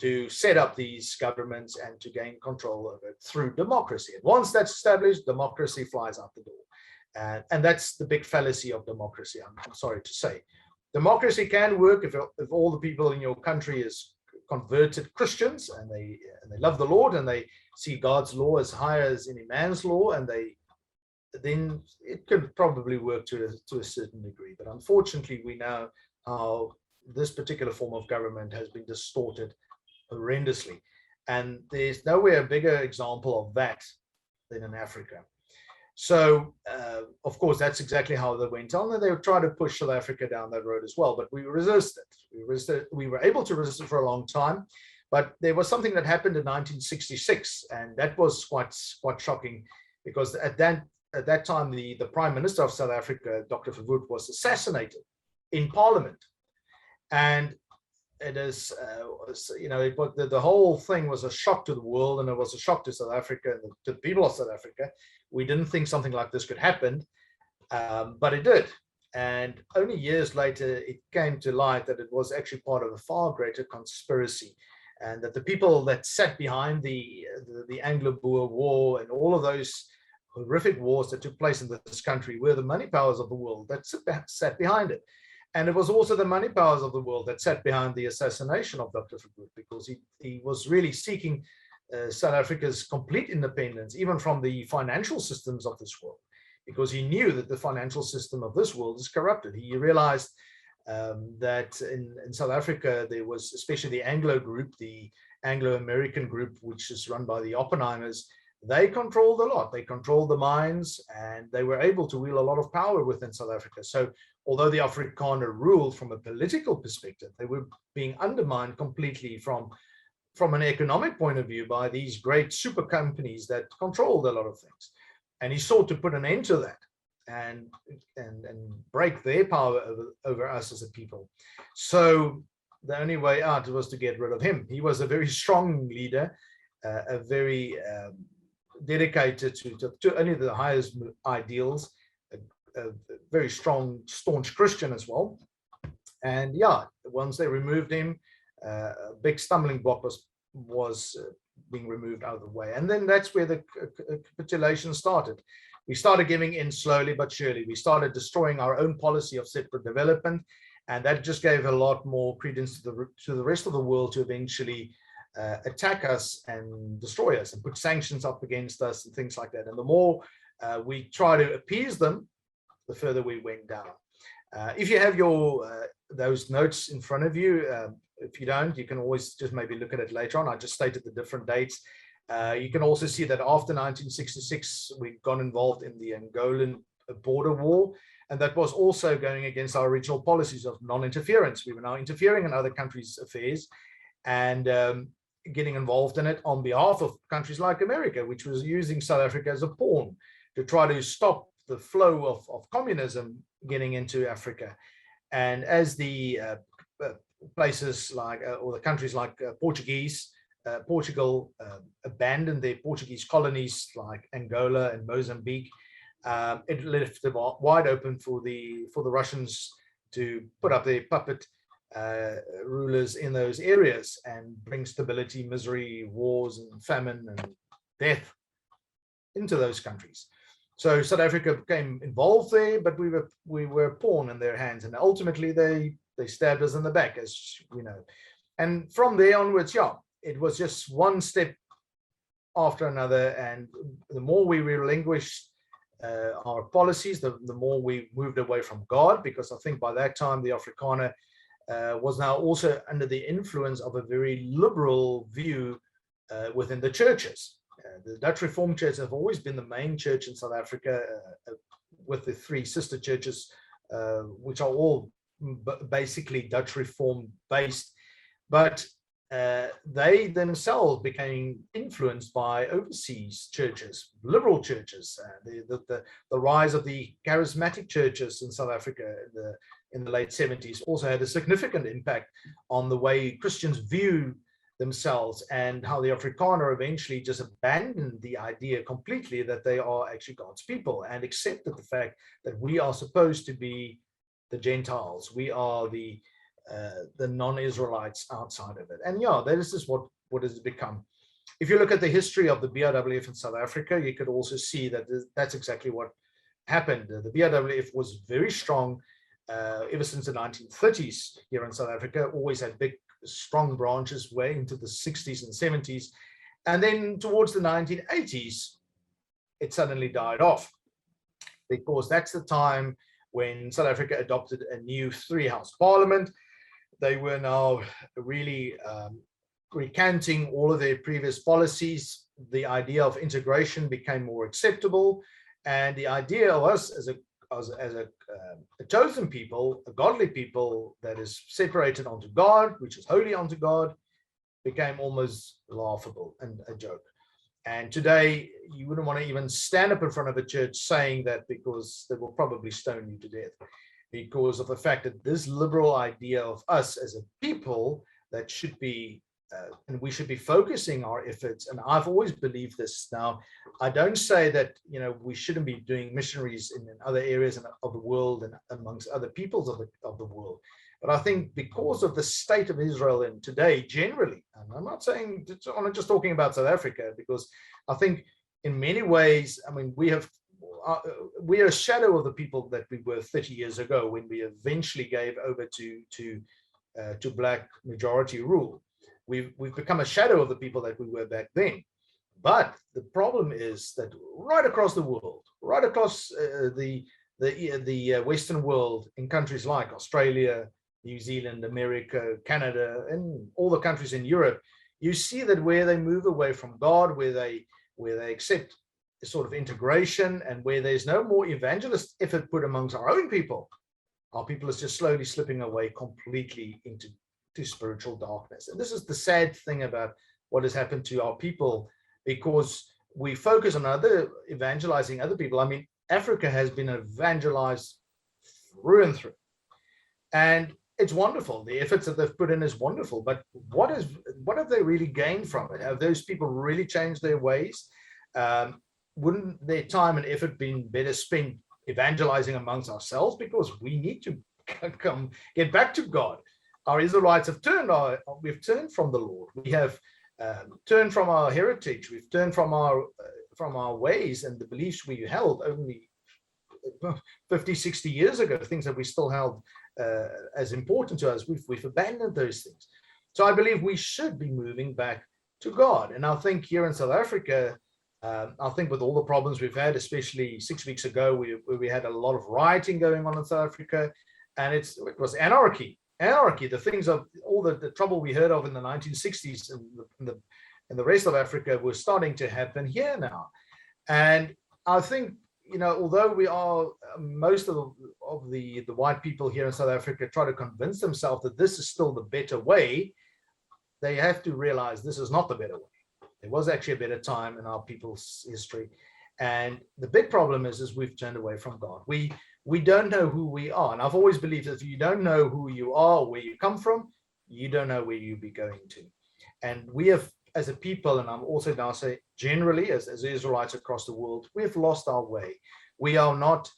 Speaker 1: to set up these governments and to gain control of it through democracy. And once that's established, democracy flies out the door. And that's the big fallacy of democracy, I'm sorry to say. Democracy can work if all the people in your country is converted Christians, and they love the Lord, and they see God's law as high as any man's law, and then it could probably work to a certain degree. But unfortunately, we know how this particular form of government has been distorted horrendously, and there's nowhere a bigger example of that than in Africa. So of course, that's exactly how they went on, and they tried to push South Africa down that road as well, but we resisted. We were able to resist it for a long time, but there was something that happened in 1966, and that was quite shocking, because at that time the Prime Minister of South Africa, Dr. Verwoerd, was assassinated in Parliament. And it is, the whole thing was a shock to the world, and it was a shock to South Africa and to the people of South Africa. We didn't think something like this could happen, but it did. And only years later, it came to light that it was actually part of a far greater conspiracy, and that the people that sat behind the Anglo-Boer War and all of those horrific wars that took place in this country were the money powers of the world that sat behind it. And it was also the money powers of the world that sat behind the assassination of Dr. Verwoerd, because he was really seeking South Africa's complete independence, even from the financial systems of this world, because he knew that the financial system of this world is corrupted. He realized that in South Africa, there was, especially the Anglo group, the Anglo-American group, which is run by the Oppenheimers, they controlled a lot. They controlled the mines, and they were able to wield a lot of power within South Africa. So although the Afrikaner ruled from a political perspective, they were being undermined completely from an economic point of view by these great super companies that controlled a lot of things. And he sought to put an end to that and break their power over us as a people. So the only way out was to get rid of him. He was a very strong leader, a very dedicated to only the highest ideals, a very strong, staunch Christian as well. And yeah, once they removed him, a big stumbling block was being removed out of the way. And then that's where the capitulation started. We started giving in slowly but surely. We started destroying our own policy of separate development, and that just gave a lot more credence to the rest of the world to eventually attack us and destroy us and put sanctions up against us and things like that. And the more we try to appease them, the further we went down. If you have your those notes in front of you, if you don't, you can always just maybe look at it later on. I just stated the different dates. You can also see that after 1966, we got involved in the Angolan border war, and that was also going against our original policies of non-interference. We were now interfering in other countries' affairs and getting involved in it on behalf of countries like America, which was using South Africa as a pawn to try to stop the flow of communism getting into Africa. And as the places like, or the countries like Portugal abandoned their Portuguese colonies like Angola and Mozambique, it left it wide open for the Russians to put up their puppet rulers in those areas and bring stability, misery, wars, and famine and death into those countries. So South Africa became involved there, but we were a pawn in their hands, and ultimately they stabbed us in the back, as we know. And from there onwards, yeah, it was just one step after another, and the more we relinquished our policies, the more we moved away from God, because I think by that time the Afrikaner was now also under the influence of a very liberal view within the churches. The Dutch Reformed Church have always been the main church in South Africa, with the three sister churches, which are all basically Dutch Reformed based, but they themselves became influenced by overseas churches, liberal churches. The rise of the charismatic churches in South Africa in the late 70s also had a significant impact on the way Christians view themselves, and how the Afrikaner eventually just abandoned the idea completely that they are actually God's people and accepted the fact that we are supposed to be the Gentiles. We are the non-Israelites outside of it. And yeah, that is just what has become. If you look at the history of the BRWF in South Africa, you could also see that that's exactly what happened. The BRWF was very strong ever since the 1930s here in South Africa, always had big, strong branches way into the 60s and 70s. And then towards the 1980s, it suddenly died off, because that's the time when South Africa adopted a new three-house parliament. They were now really recanting all of their previous policies. The idea of integration became more acceptable, and the idea of us as a chosen people, a godly people that is separated unto God, which is holy unto God, became almost laughable and a joke. And today, you wouldn't want to even stand up in front of a church saying that, because they will probably stone you to death, because of the fact that this liberal idea of us as a people that should be, and we should be focusing our efforts. And I've always believed this. Now, I don't say that, we shouldn't be doing missionaries in other areas of the world and amongst other peoples of the world. But I think because of the state of Israel in today, generally, and I'm not saying, I'm not just talking about South Africa, because I think in many ways, I mean, we are a shadow of the people that we were 30 years ago, when we eventually gave over to black majority rule. We've become a shadow of the people that we were back then. But the problem is that right across the world, right across the Western world, in countries like Australia, New Zealand, America, Canada, and all the countries in Europe, you see that where they move away from God, where they where they accept a sort of integration, and where there's no more evangelist effort put amongst our own people, our people is just slowly slipping away completely into spiritual darkness. And this is the sad thing about what has happened to our people, because we focus on evangelizing other people. I mean, Africa has been evangelized through and through, and it's wonderful. The efforts that they've put in is wonderful, but what have they really gained from it? Have those people really changed their ways? Wouldn't their time and effort been better spent evangelizing amongst ourselves? Because we need to get back to God. Our Israelites have we've turned from the Lord. We have turned from our heritage. We've turned from our ways and the beliefs we held only 50, 60 years ago, things that we still held as important to us. We've abandoned those things. So I believe we should be moving back to God. And I think here in South Africa, I think with all the problems we've had, especially 6 weeks ago, we had a lot of rioting going on in South Africa, and it was anarchy. The things of all the trouble we heard of in the 1960s and the rest of Africa was starting to happen here now. And I think, although we are, most of the white people here in South Africa try to convince themselves that this is still the better way, they have to realize this is not the better way. There was actually a better time in our people's history. And the big problem is we've turned away from God. We don't know who we are. And I've always believed that if you don't know who you are, where you come from, you don't know where you'll be going to. And we have, as a people, and I'm also now saying generally as Israelites across the world, we have lost our way. We are not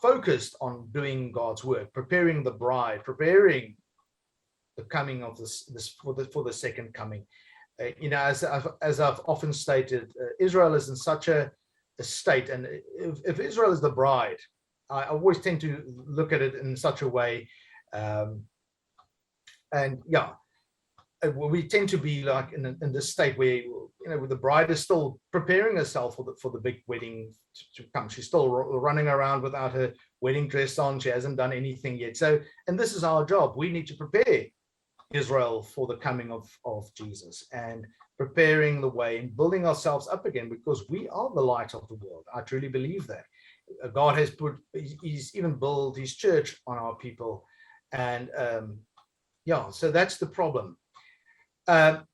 Speaker 1: focused on doing God's work, preparing the bride, preparing the coming of this for the second coming. As I've often stated, Israel is in such a state, and if Israel is the bride, I always tend to look at it in such a way, we tend to be like in this state where the bride is still preparing herself for the big wedding to come. She's still running around without her wedding dress on. She hasn't done anything yet. So, and this is our job. We need to prepare Israel for the coming of Jesus, and preparing the way and building ourselves up again, because we are the light of the world. I truly believe that. God has he's even built his church on our people. And so that's the problem. The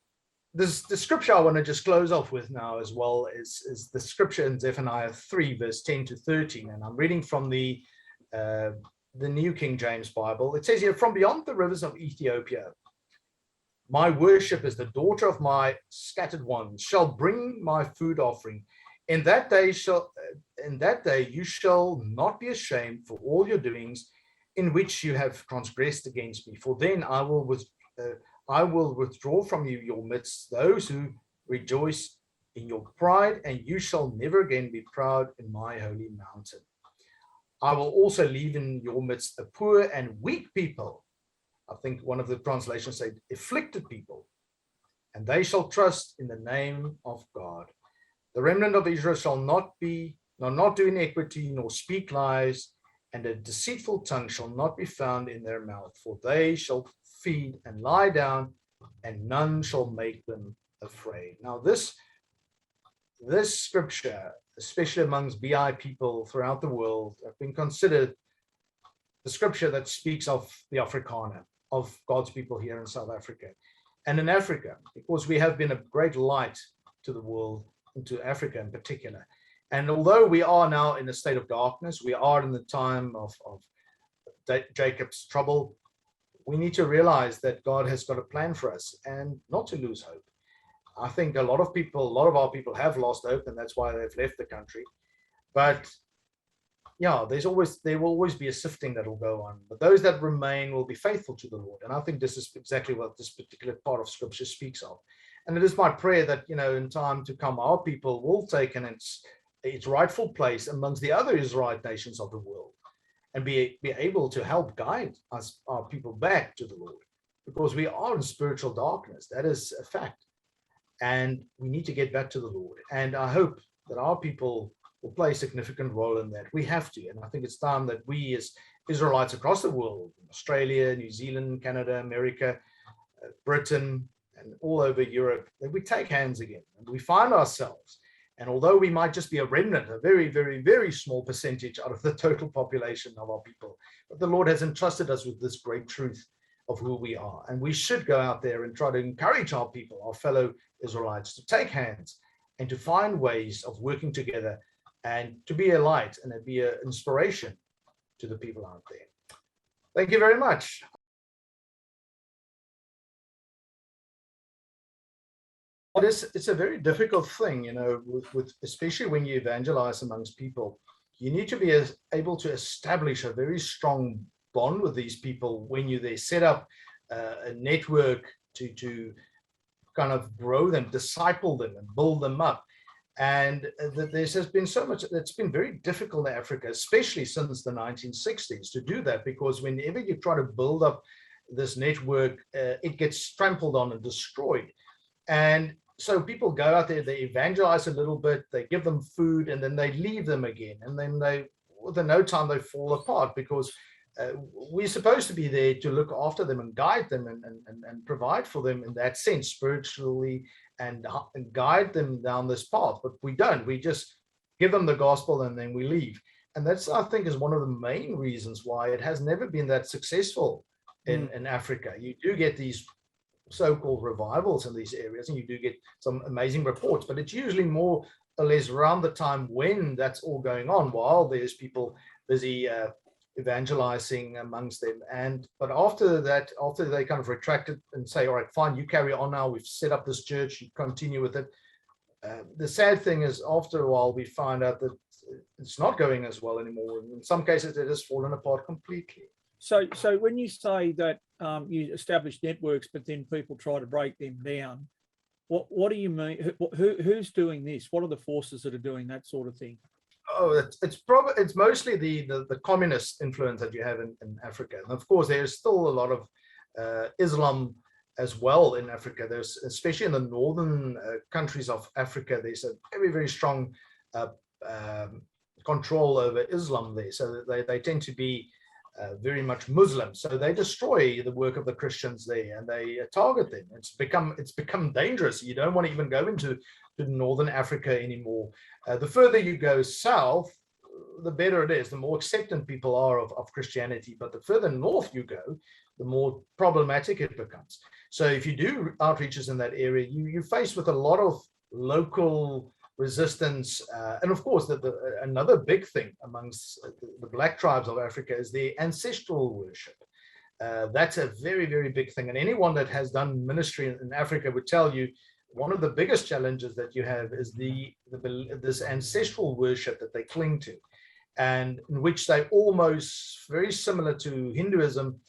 Speaker 1: scripture I want to just close off with now as well is the scripture in Zephaniah 3, verse 10 to 13. And I'm reading from the New King James Bible. It says here, "From beyond the rivers of Ethiopia, my worship is the daughter of my scattered ones shall bring my food offering. In that day you shall not be ashamed for all your doings in which you have transgressed against me. For then I will withdraw from you your midst those who rejoice in your pride, and you shall never again be proud in my holy mountain. I will also leave in your midst a poor and weak people." I think one of the translations said afflicted people, "and they shall trust in the name of God. The remnant of Israel shall not do iniquity, nor speak lies, and a deceitful tongue shall not be found in their mouth. For they shall feed and lie down, and none shall make them afraid." Now this scripture, especially amongst BI people throughout the world, have been considered the scripture that speaks of the Afrikaner, of God's people here in South Africa and in Africa, because we have been a great light to the world, and to Africa in particular. And although we are now in a state of darkness, we are in the time of Jacob's trouble, we need to realize that God has got a plan for us and not to lose hope. I think a lot of our people have lost hope, and that's why they've left the country. But there will always be a sifting that will go on, but those that remain will be faithful to the Lord. And I think this is exactly what this particular part of scripture speaks of. And it is my prayer that, in time to come, our people will take in its rightful place amongst the other Israelite nations of the world, and be able to help guide our people back to the Lord, because we are in spiritual darkness. That is a fact. And we need to get back to the Lord. And I hope that our people will play a significant role in that. We have to. And I think it's time that we, as Israelites across the world, Australia, New Zealand, Canada, America, Britain, and all over Europe, that we take hands again and we find ourselves. And although we might just be a remnant, a very, very, very small percentage out of the total population of our people, but the Lord has entrusted us with this great truth of who we are. And we should go out there and try to encourage our people, our fellow Israelites, to take hands and to find ways of working together and to be a light and to be an inspiration to the people out there. Thank you very much. It's a very difficult thing, you know, with especially when you evangelize amongst people. You need to be able to establish a very strong bond with these people when you there, set up a network to kind of grow them, disciple them, and build them up. And there has been so much, it's been very difficult in Africa, especially since the 1960s, to do that, because whenever you try to build up this network, it gets trampled on and destroyed. And so people go out there, they evangelize a little bit, they give them food, and then they leave them again. And then within no time, they fall apart, because we're supposed to be there to look after them and guide them and provide for them in that sense, spiritually, and guide them down this path. But we don't. We just give them the gospel and then we leave. And that's, I think, is one of the main reasons why it has never been that successful in Africa. You do get these so-called revivals in these areas, and you do get some amazing reports, but it's usually more or less around the time when that's all going on, while there's people busy evangelizing amongst them. But after that, after they kind of retract it and say, all right, fine, you carry on now, we've set up this church, you continue with it. The sad thing is, after a while, we find out that it's not going as well anymore. In some cases, it has fallen apart completely.
Speaker 2: So when you say that you establish networks, but then people try to break them down, what do you mean? Who's doing this? What are the forces that are doing that sort of thing?
Speaker 1: Oh, it's mostly the communist influence that you have in Africa. And of course, there's still a lot of Islam as well in Africa. There's, especially in the northern countries of Africa, there's a very, very strong control over Islam there. So they tend to be very much Muslim. So they destroy the work of the Christians there, and they target them. It's become dangerous. You don't want to even go into northern Africa anymore. The further you go south, the better it is, the more acceptant people are of Christianity. But the further north you go, the more problematic it becomes. So if you do outreaches in that area, you're faced with a lot of local resistance. And of course, another big thing amongst the black tribes of Africa is their ancestral worship. That's a very, very big thing. And anyone that has done ministry in Africa would tell you one of the biggest challenges that you have is this ancestral worship that they cling to, and in which they almost, very similar to Hinduism,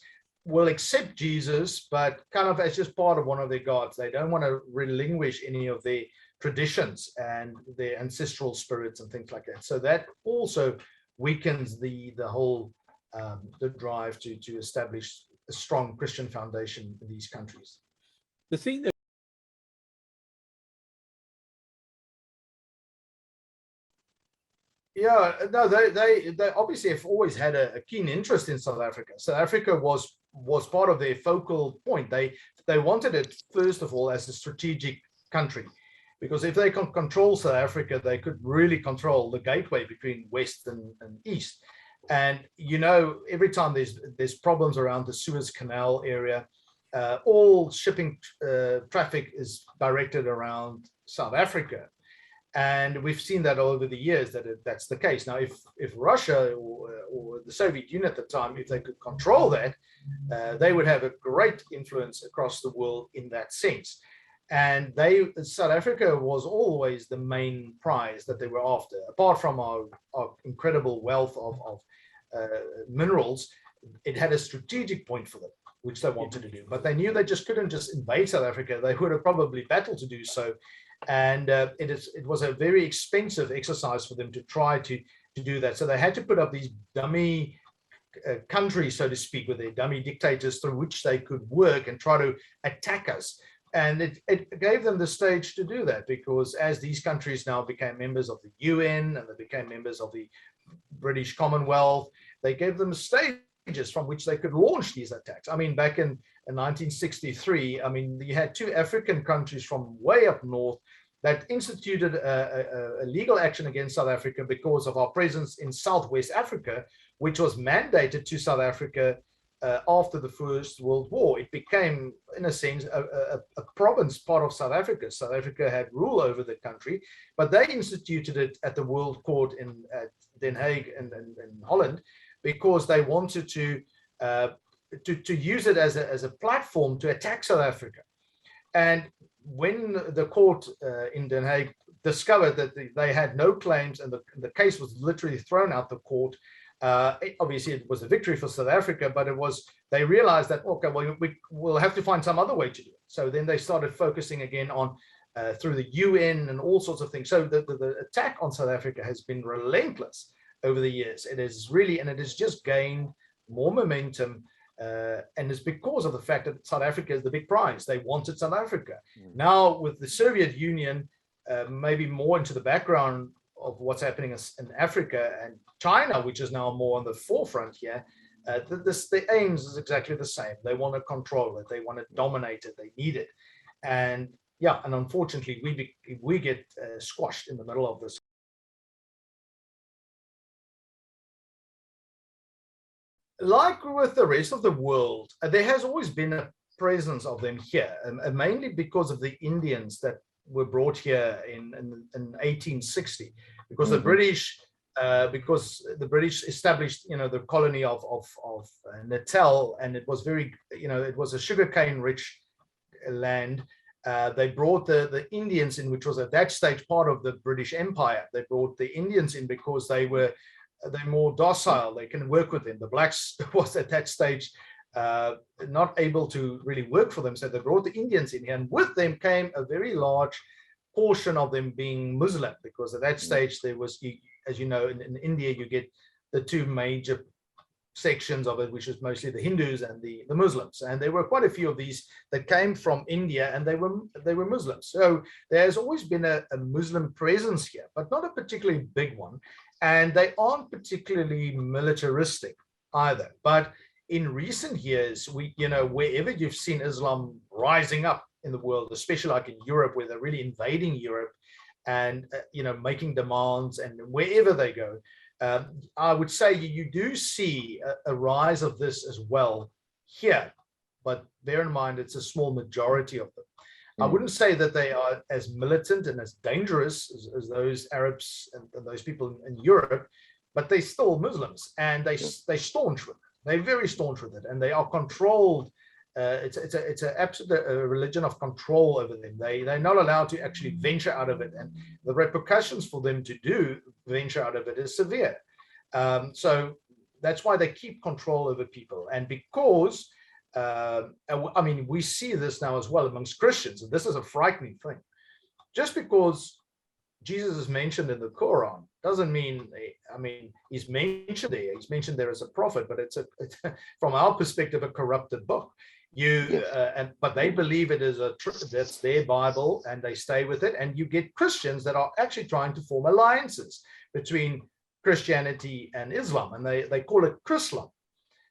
Speaker 1: will accept Jesus, but kind of as just part of one of their gods. They don't want to relinquish any of their traditions and their ancestral spirits and things like that. So that also weakens the whole the drive to establish a strong Christian foundation in these countries.
Speaker 2: The thing that
Speaker 1: yeah, no, they obviously have always had a keen interest in South Africa. South Africa was part of their focal point. They wanted it, first of all, as a strategic country, because if they can control South Africa, they could really control the gateway between West and East. And, you know, every time there's problems around the Suez Canal area, all shipping traffic is directed around South Africa. And we've seen that all over the years that's the case. Now, if Russia or the Soviet Union at the time, if they could control that, they would have a great influence across the world in that sense. And South Africa was always the main prize that they were after. Apart from our incredible wealth of minerals, it had a strategic point for them, which they wanted to do. But they knew they just couldn't just invade South Africa. They would have probably battled to do so. And it was a very expensive exercise for them to try to do that. So they had to put up these dummy countries, so to speak, with their dummy dictators through which they could work and try to attack us. And it gave them the stage to do that, because as these countries now became members of the UN and they became members of the British Commonwealth, they gave them a stage advantages from which they could launch these attacks. I mean, back in 1963, I mean, you had two African countries from way up north that instituted a legal action against South Africa because of our presence in Southwest Africa, which was mandated to South Africa after the First World War. It became, in a sense, a province, part of South Africa. South Africa had rule over the country, but they instituted it at the World Court in Den Haag in Holland because they wanted to use it as a platform to attack South Africa. And when the court in Den Haag discovered that they had no claims and the case was literally thrown out the court, obviously it was a victory for South Africa, but they realized that, okay, well, we'll have to find some other way to do it. So then they started focusing again on through the UN and all sorts of things. So the attack on South Africa has been relentless over the years. It is really, and it has just gained more momentum. And it's because of the fact that South Africa is the big prize. They wanted South Africa. Now with the Soviet Union, maybe more into the background of what's happening in Africa, and China, which is now more on the forefront here, the aims is exactly the same. They want to control it. They want to dominate it. They need it. And yeah, and unfortunately, we get squashed in the middle of this. Like with the rest of the world, there has always been a presence of them here, mainly because of the Indians that were brought here in 1860, because the British established, the colony of Natal, and it was very, it was a sugarcane rich land. They brought the Indians in, which was at that stage part of the British Empire. They brought the Indians in because they're more docile. They can work with them. The blacks was at that stage not able to really work for them. So they brought the Indians in here, and with them came a very large portion of them being Muslim, because at that stage there was, as you know, in India, you get the two major sections of it, which is mostly the Hindus and the Muslims. And there were quite a few of these that came from India, and they were Muslims. So there's always been a Muslim presence here, but not a particularly big one. And they aren't particularly militaristic either. But in recent years, wherever you've seen Islam rising up in the world, especially like in Europe, where they're really invading Europe and, making demands, and wherever they go, I would say you do see a rise of this as well here. But bear in mind, it's a small majority of them. I wouldn't say that they are as militant and as dangerous as those Arabs and those people in Europe, but they're still Muslims, and they staunch with it. They're very staunch with it, and they are controlled. It's an absolute religion of control over them. They're not allowed to actually venture out of it, and the repercussions for them to venture out of it is severe. So that's why they keep control over people, and because we see this now as well amongst Christians, and this is a frightening thing. Just because Jesus is mentioned in the Quran doesn't mean, he's mentioned there. He's mentioned there as a prophet, but it's from our perspective, a corrupted book. But they believe it is that's their Bible, and they stay with it. And you get Christians that are actually trying to form alliances between Christianity and Islam, and they call it Chrislam.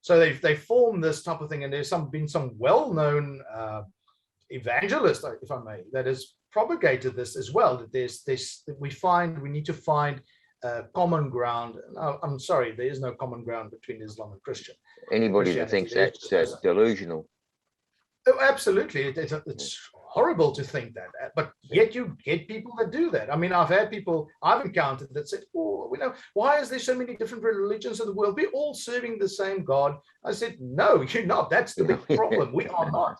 Speaker 1: So they form this type of thing, and there's been some well-known evangelist, if I may, that has propagated this as well. That we need to find common ground. No, I'm sorry, there is no common ground between Islam and Christian.
Speaker 3: Anybody that thinks that's delusional.
Speaker 1: Oh, absolutely, it's horrible to think that, but yet you get people that do that. I've had people I've encountered that said, why is there so many different religions in the world? We're all serving the same God. I said, no, you're not. That's the big problem. We are not.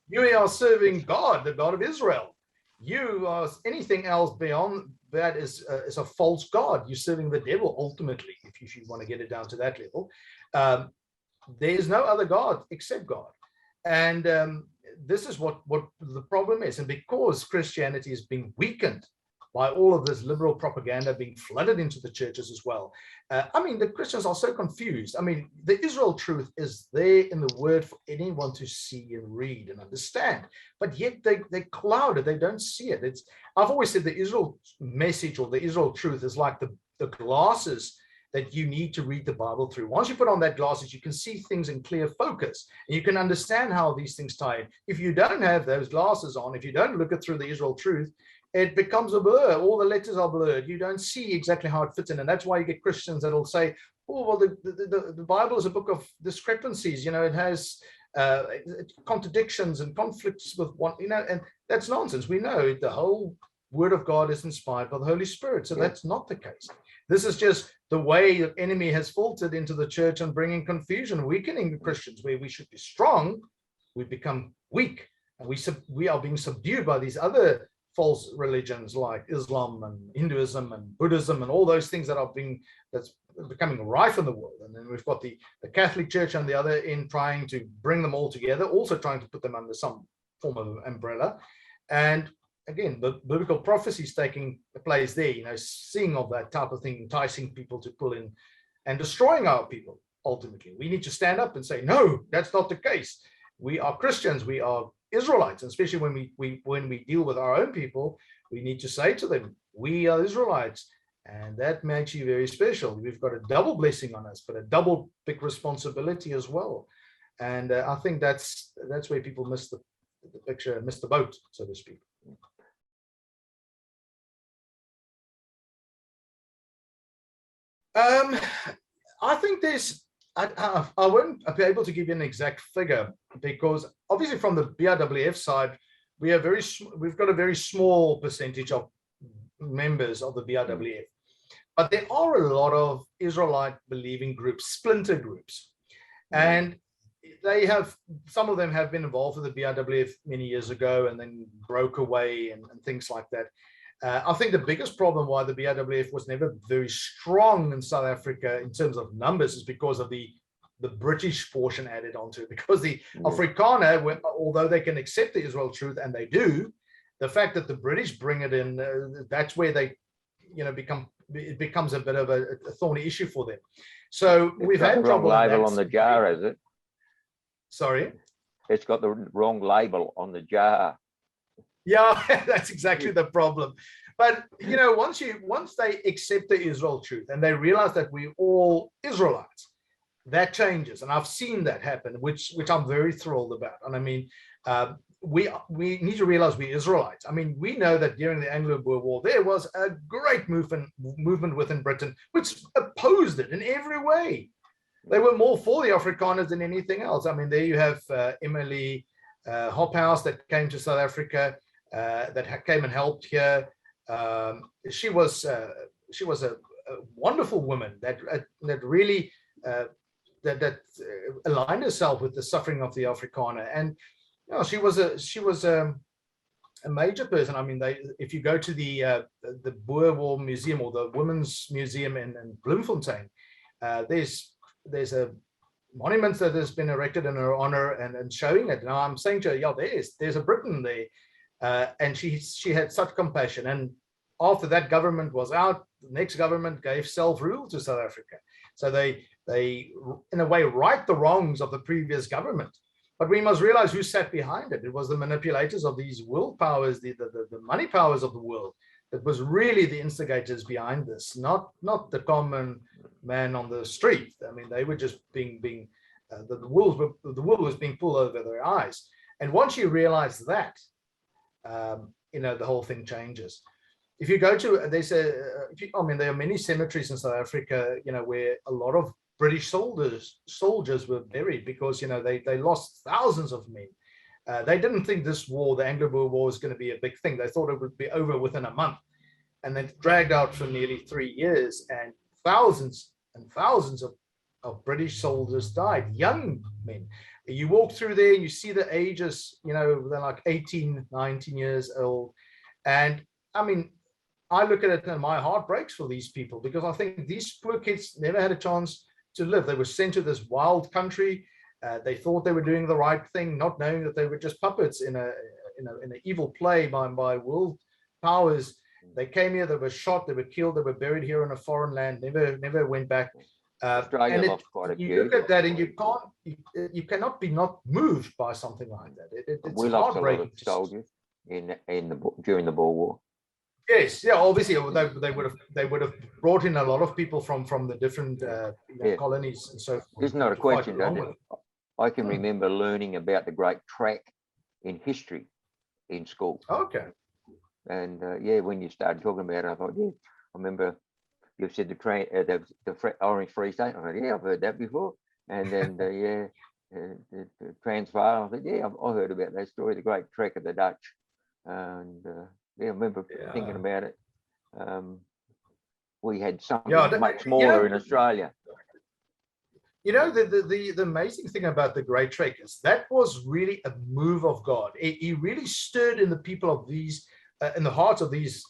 Speaker 1: You are serving God, the God of Israel. You are anything else beyond that is a false God. You're serving the devil ultimately, if you want to get it down to that level. There is no other God except God. And this is what the problem is. And because Christianity is being weakened by all of this liberal propaganda being flooded into the churches as well, the Christians are so confused. The Israel truth is there in the word for anyone to see and read and understand, but yet they cloud it. They don't see it. I've always said the Israel message or the Israel truth is like the glasses that you need to read the Bible through. Once you put on that glasses, you can see things in clear focus, and you can understand how these things tie in. If you don't have those glasses on, if you don't look at through the Israel truth, it becomes a blur. All the letters are blurred. You don't see exactly how it fits in. And that's why you get Christians that'll say, oh, well, the Bible is a book of discrepancies. You know, it has contradictions and conflicts with one, you know, and that's nonsense. We know the whole Word of God is inspired by the Holy Spirit. So that's not the case. This is just the way the enemy has filtered into the church and bringing confusion, weakening Christians. Where we should be strong, we become weak. And we are being subdued by these other false religions like Islam and Hinduism and Buddhism and all those things that's becoming rife in the world. And then we've got the Catholic Church on the other end trying to bring them all together, also trying to put them under some form of umbrella. And again, the biblical prophecy is taking place there, you know, seeing of that type of thing, enticing people to pull in and destroying our people. Ultimately, we need to stand up and say, no, that's not the case. We are Christians, we are Israelites, and especially when we deal with our own people, we need to say to them, we are Israelites, and that makes you very special. We've got a double blessing on us, but a double big responsibility as well. And I think that's where people miss the picture, miss the boat, so to speak. I think I won't be able to give you an exact figure, because obviously from the BRWF side, we've got a very small percentage of members of the BRWF, but there are a lot of Israelite believing groups, splinter groups, and some of them have been involved with the BRWF many years ago and then broke away and things like that. I think the biggest problem why the BRWF was never very strong in South Africa in terms of numbers is because of the British portion added onto it. Because the Afrikaner, although they can accept the Israel truth, and they do, the fact that the British bring it in, that's where they, you know, it becomes a bit of a thorny issue for them. So we've had
Speaker 3: the wrong label on the jar, is it?
Speaker 1: Sorry?
Speaker 3: It's got the wrong label on the jar.
Speaker 1: Yeah, that's exactly the problem. But you know, once they accept the Israel truth and they realize that we're all Israelites, that changes. And I've seen that happen, which I'm very thrilled about. And I mean, we need to realize we're Israelites. I mean, we know that during the Anglo-Boer War, there was a great movement within Britain which opposed it in every way. They were more for the Afrikaners than anything else. I mean, there you have Emily Hophouse that came to South Africa, that came and helped here. She was a wonderful woman that really aligned herself with the suffering of the Afrikaner, and you know, she was a major person. I mean, if you go to the Boer War Museum or the Women's Museum in Bloemfontein, there's a monument that has been erected in her honor and showing it. Now I'm saying to her, yeah, there's a Briton there. And she had such compassion. And after that government was out, the next government gave self-rule to South Africa. So they in a way right the wrongs of the previous government. But we must realize who sat behind it. It was the manipulators of these world powers, the money powers of the world, that was really the instigators behind this, not the common man on the street. I mean, they were just the wool was being pulled over their eyes. And once you realize that, you know, the whole thing changes. If you go to, there are many cemeteries in South Africa, you know, where a lot of British soldiers were buried because, you know, they lost thousands of men. They didn't think this war, the Anglo-Boer War, was going to be a big thing. They thought it would be over within a month, and then dragged out for nearly 3 years, and thousands and thousands of British soldiers died, young men. You walk through there and you see the ages, you know, they're like 18, 19 years old. And I mean, I look at it and my heart breaks for these people, because I think these poor kids never had a chance to live. They were sent to this wild country. They thought they were doing the right thing, not knowing that they were just puppets in an evil play by world powers. They came here, they were shot, they were killed, they were buried here in a foreign land, never went back. And you look at that and you cannot be not moved by something like that. It's
Speaker 3: we lost a lot of soldiers during the Boer War.
Speaker 1: Yes, yeah, obviously they would have brought in a lot of people from the different
Speaker 3: Yeah.
Speaker 1: colonies and so forth.
Speaker 3: It's not a
Speaker 1: to fight
Speaker 3: question,
Speaker 1: along
Speaker 3: Dad.
Speaker 1: with.
Speaker 3: I can remember learning about the Great Trek in history in school.
Speaker 1: Okay.
Speaker 3: And yeah, when you started talking about it, I thought, yeah, I remember you said the Orange Free State. I thought, yeah, I've heard that before. And then the Transvaal. I thought, yeah, I heard about that story, the Great Trek of the Dutch. And yeah, I remember thinking about it. We had something much smaller in Australia.
Speaker 1: You know, the amazing thing about the Great Trek is that was really a move of God. He really stirred in the people of these, in the hearts of these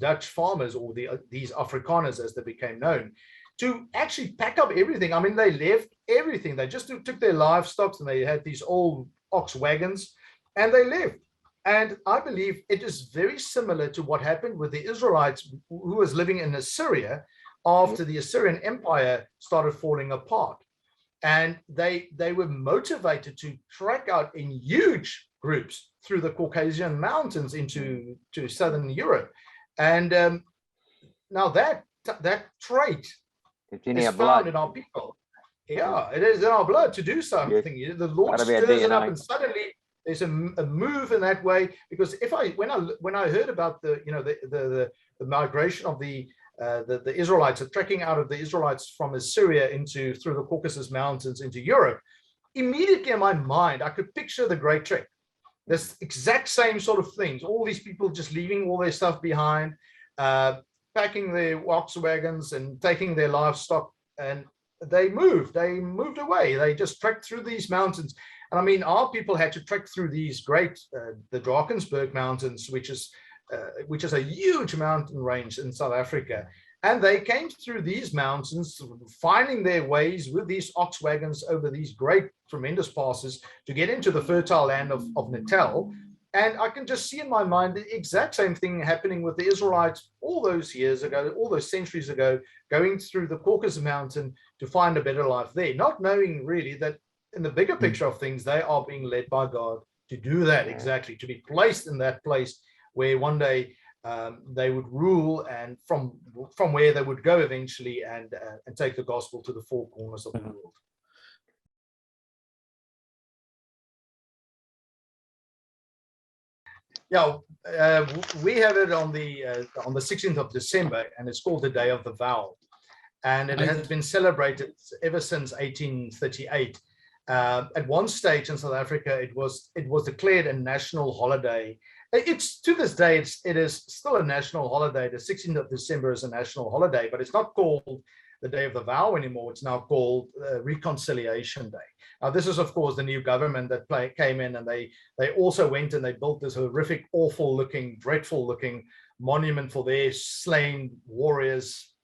Speaker 1: Dutch farmers, or these Afrikaners as they became known, to actually pack up everything. I mean, they left everything. They just took their livestock, and they had these old ox wagons, and they left. And I believe it is very similar to what happened with the Israelites who was living in Assyria after the Assyrian Empire started falling apart. And they were motivated to trek out in huge groups through the Caucasian mountains into southern Europe. And now that trait is found in our people. Yeah, it is in our blood to do something. Yes. The Lord stirs it up, and suddenly there's a move in that way. Because when I heard about the migration of the Israelites, the trekking out of the Israelites from Assyria through the Caucasus Mountains into Europe, immediately in my mind I could picture the Great Trek. This exact same sort of things. All these people just leaving all their stuff behind, packing their ox wagons and taking their livestock, and they moved away. They just trekked through these mountains. And I mean, our people had to trek through these great, the Drakensberg Mountains, which is a huge mountain range in South Africa. And they came through these mountains, finding their ways with these ox wagons over these great, tremendous passes to get into the fertile land of Natal. And I can just see in my mind the exact same thing happening with the Israelites all those years ago, all those centuries ago, going through the Caucasus Mountain to find a better life there, not knowing really that in the bigger picture of things, they are being led by God to do that exactly, to be placed in that place where one day they would rule, and from where they would go eventually and take the gospel to the four corners of the world. Yeah, we have it on the 16th of December, and it's called the Day of the Vow, and it has been celebrated ever since 1838. At one stage in South Africa, it was declared a national holiday. It's to this day, it is still a national holiday. The 16th of December is a national holiday, but it's not called the Day of the Vow anymore. It's now called Reconciliation Day. Now, this is, of course, the new government that came in, and they also went and they built this horrific, awful-looking, dreadful-looking monument for their slain warriors,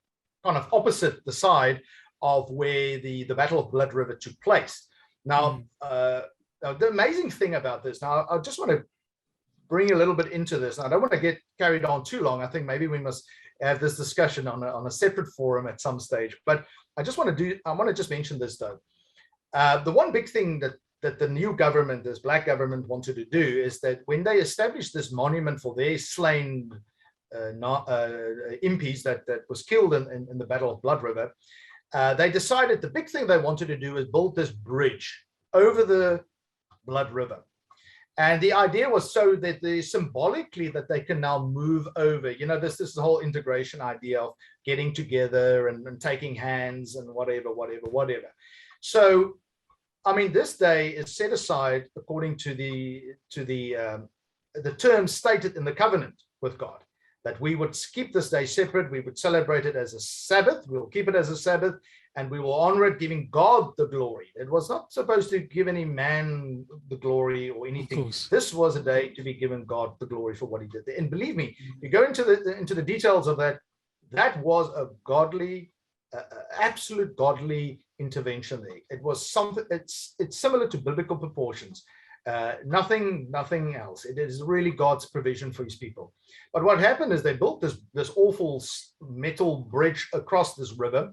Speaker 1: kind of opposite the side of where the Battle of Blood River took place. Now, the amazing thing about this, now I just want to bring a little bit into this. I don't want to get carried on too long. I think maybe we must have this discussion on a separate forum at some stage. But I want to just mention this though. The one big thing that the new government, this black government, wanted to do is that when they established this monument for their slain impies that was killed in the Battle of Blood River, they decided the big thing they wanted to do is build this bridge over the Blood River. And the idea was so that symbolically that they can now move over, this whole integration idea of getting together and taking hands and whatever. So, I mean, this day is set aside according to the terms stated in the covenant with God, that we would keep this day separate. We would celebrate it as a Sabbath. We'll keep it as a Sabbath, and we will honor it, giving God the glory. It was not supposed to give any man the glory or anything. This was a day to be given God the glory for what he did. And believe me, you go into the details of that, that was a godly, absolute godly intervention there. It was something, it's similar to biblical proportions. Nothing else. It is really God's provision for his people. But what happened is they built this awful metal bridge across this river.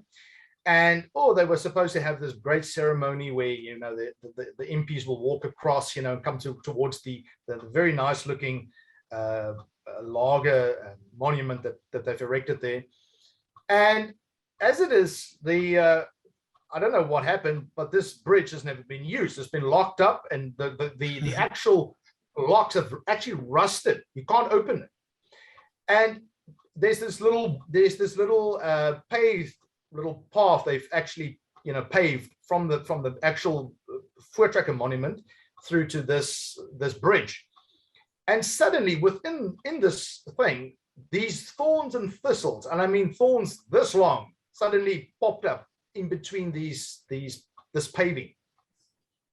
Speaker 1: And they were supposed to have this great ceremony where the impies will walk across, and come towards the very nice looking lager monument that they've erected there. And as it is, I don't know what happened, but this bridge has never been used. It's been locked up, and the actual locks have actually rusted. You can't open it. And there's this little paved little path they've actually paved from the actual Voortrekker monument through to this bridge. And suddenly within this thing, these thorns and thistles, and I mean thorns this long, suddenly popped up in between this paving.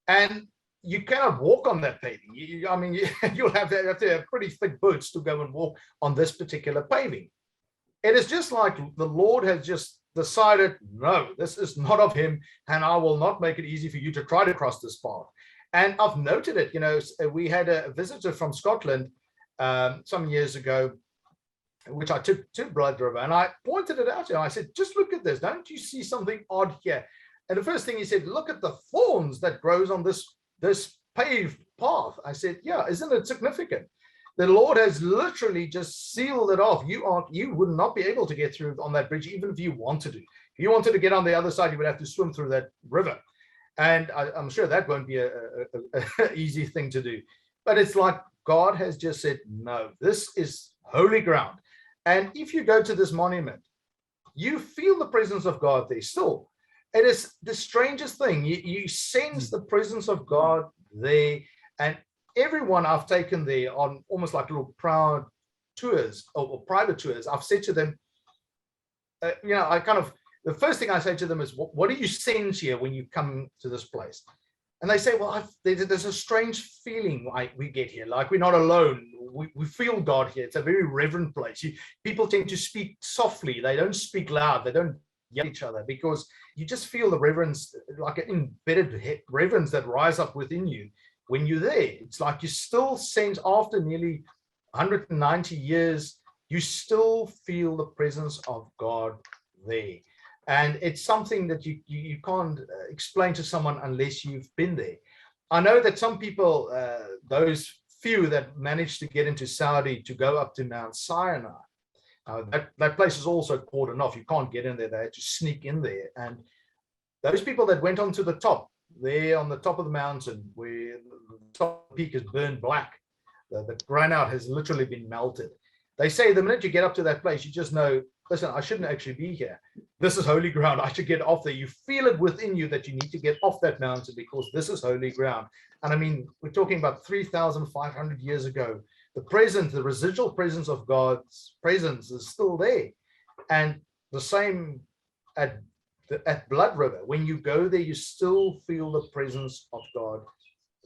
Speaker 1: And you cannot walk on that paving. You'll have to have pretty thick boots to go and walk on this particular paving. It is just like the Lord has just decided, no, this is not of him, and I will not make it easy for you to try to cross this path. And I've noted it. We had a visitor from Scotland some years ago, which I took to Blood River, and I pointed it out to him. I said, just look at this. Don't you see something odd here? And the first thing he said, look at the thorns that grows on this paved path. I said, yeah, isn't it significant? The Lord has literally just sealed it off. You would not be able to get through on that bridge, even if you wanted to. If you wanted to get on the other side, you would have to swim through that river. And I'm sure that won't be a easy thing to do. But it's like God has just said, no, this is holy ground. And if you go to this monument, you feel the presence of God there still. It is the strangest thing. You sense the presence of God there. And everyone I've taken there on almost like little proud tours or private tours, I've said to them, the first thing I say to them is, what do you sense here when you come to this place? And they say, well, there's a strange feeling we get here, like we're not alone. We feel God here. It's a very reverent place. People tend to speak softly. They don't speak loud. They don't yell at each other, because you just feel the reverence, like an embedded reverence that rise up within you when you're there. It's like you still sense, after nearly 190 years, you still feel the presence of God there. And it's something that you can't explain to someone unless you've been there. I know that some people, those few that managed to get into Saudi to go up to Mount Sinai, that place is also cordoned off. You can't get in there. They had to sneak in there. And those people that went onto the top, there on the top of the mountain, where the top peak is burned black, the granite has literally been melted. They say the minute you get up to that place, you just know, listen, I shouldn't actually be here. This is holy ground. I should get off there. You feel it within you that you need to get off that mountain, because this is holy ground. And I mean, we're talking about 3,500 years ago. The residual presence of God's presence is still there. And the same at Blood River. When you go there, you still feel the presence of God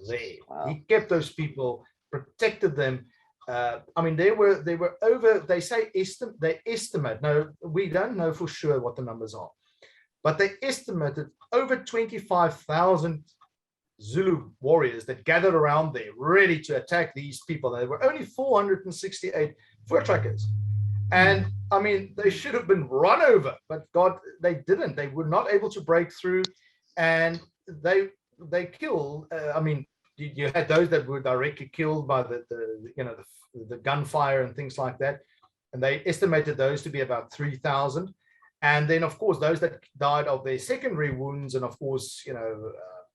Speaker 1: there. Wow. He kept those people, protected them. They were over, they estimate, no, we don't know for sure what the numbers are, but they estimated over 25,000 Zulu warriors that gathered around there ready to attack these people. There were only 468 Voortrekkers. And I mean, they should have been run over, but God, they didn't. They were not able to break through, and they killed, you had those that were directly killed by the gunfire and things like that, and they estimated those to be about 3,000. And then, of course, those that died of their secondary wounds, and of course,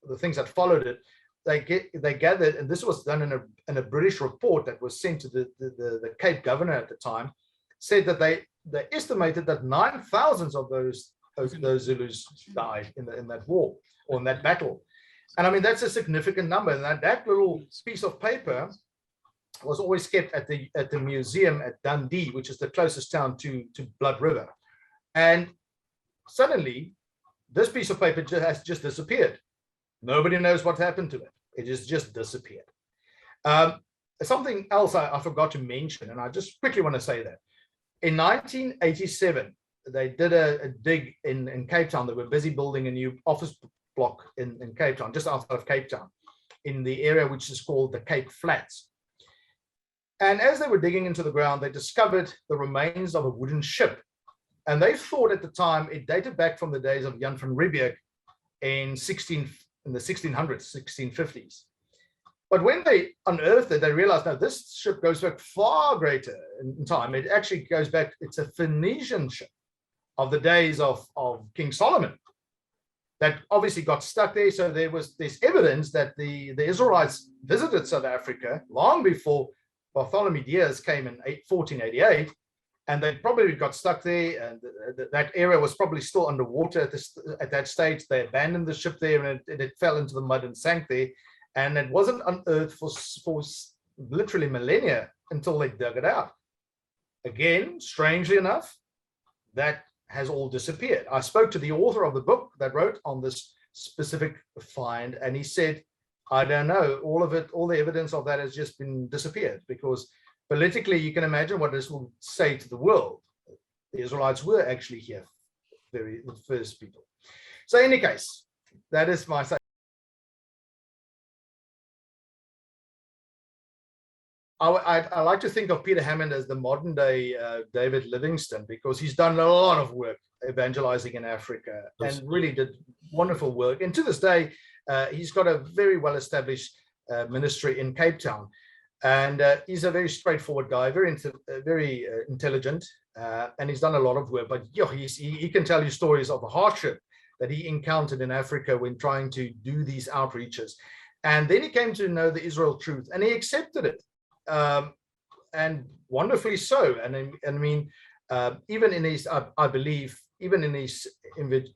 Speaker 1: the things that followed it, they gathered, and this was done in a British report that was sent to the Cape Governor at the time, said that they estimated that 9,000 of those Zulus died in that war, or in that battle. And I mean, that's a significant number. And that little piece of paper was always kept at the museum at Dundee, which is the closest town to Blood River. And suddenly, this piece of paper has just disappeared. Nobody knows what happened to it. It has just disappeared. Something else I forgot to mention, and I just quickly want to say that. In 1987, they did a dig in Cape Town. They were busy building a new office block in Cape Town, just outside of Cape Town, in the area which is called the Cape Flats. And as they were digging into the ground, they discovered the remains of a wooden ship. And they thought at the time it dated back from the days of Jan van Riebeeck in the 1600s, 1650s. But when they unearthed it, they realized, no, this ship goes back far greater in time. It actually goes back, it's a Phoenician ship of the days of King Solomon that obviously got stuck there. So there's evidence that the Israelites visited South Africa long before Bartholomew Diaz came in 1488, and they probably got stuck there, and that area was probably still underwater at that stage. They abandoned the ship there, and it fell into the mud and sank there. And it wasn't unearthed for literally millennia until they dug it out. Again, strangely enough, that has all disappeared. I spoke to the author of the book that wrote on this specific find, and he said, I don't know, all the evidence of that has just been disappeared, because politically, you can imagine what this will say to the world. The Israelites were actually here, the first people. So in any case, that is my say. I like to think of Peter Hammond as the modern day David Livingstone, because he's done a lot of work evangelizing in Africa and really did wonderful work. And to this day, he's got a very well-established ministry in Cape Town. And he's a very straightforward guy, very intelligent, and he's done a lot of work. But he can tell you stories of the hardship that he encountered in Africa when trying to do these outreaches. And then he came to know the Israel truth, and he accepted it. And wonderfully so. And I mean, even in his, I believe, even in his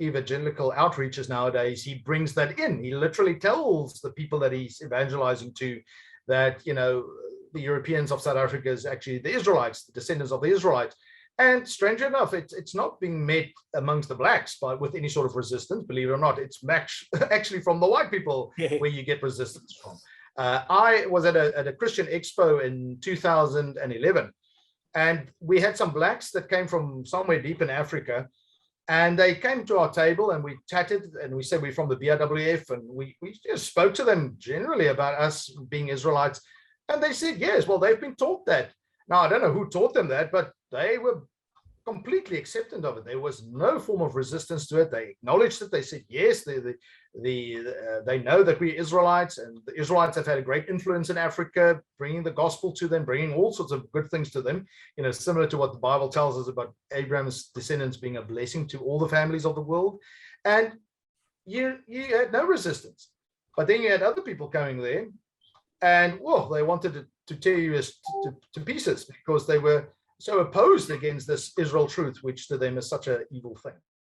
Speaker 1: evangelical outreaches nowadays, he brings that in. He literally tells the people that he's evangelizing to that, you know, the Europeans of South Africa is actually the Israelites, the descendants of the Israelites. And strangely enough, it's not being met amongst the blacks with any sort of resistance, believe it or not. It's actually from the white people where you get resistance from. I was at a Christian expo in 2011, and we had some blacks that came from somewhere deep in Africa, and they came to our table and we chatted, and we said we're from the BRWF, and we just spoke to them generally about us being Israelites, and they said, yes, well, they've been taught that. Now, I don't know who taught them that, but they were completely acceptant of it. There was no form of resistance to it. They acknowledged it. They said, yes, they know that we're Israelites, and the Israelites have had a great influence in Africa, bringing the gospel to them, bringing all sorts of good things to them, you know, similar to what the Bible tells us about Abraham's descendants being a blessing to all the families of the world. And you had no resistance. But then you had other people coming there, and, well, they wanted to tear you to pieces, because they were so opposed against this Israel truth, which to them is such an evil thing.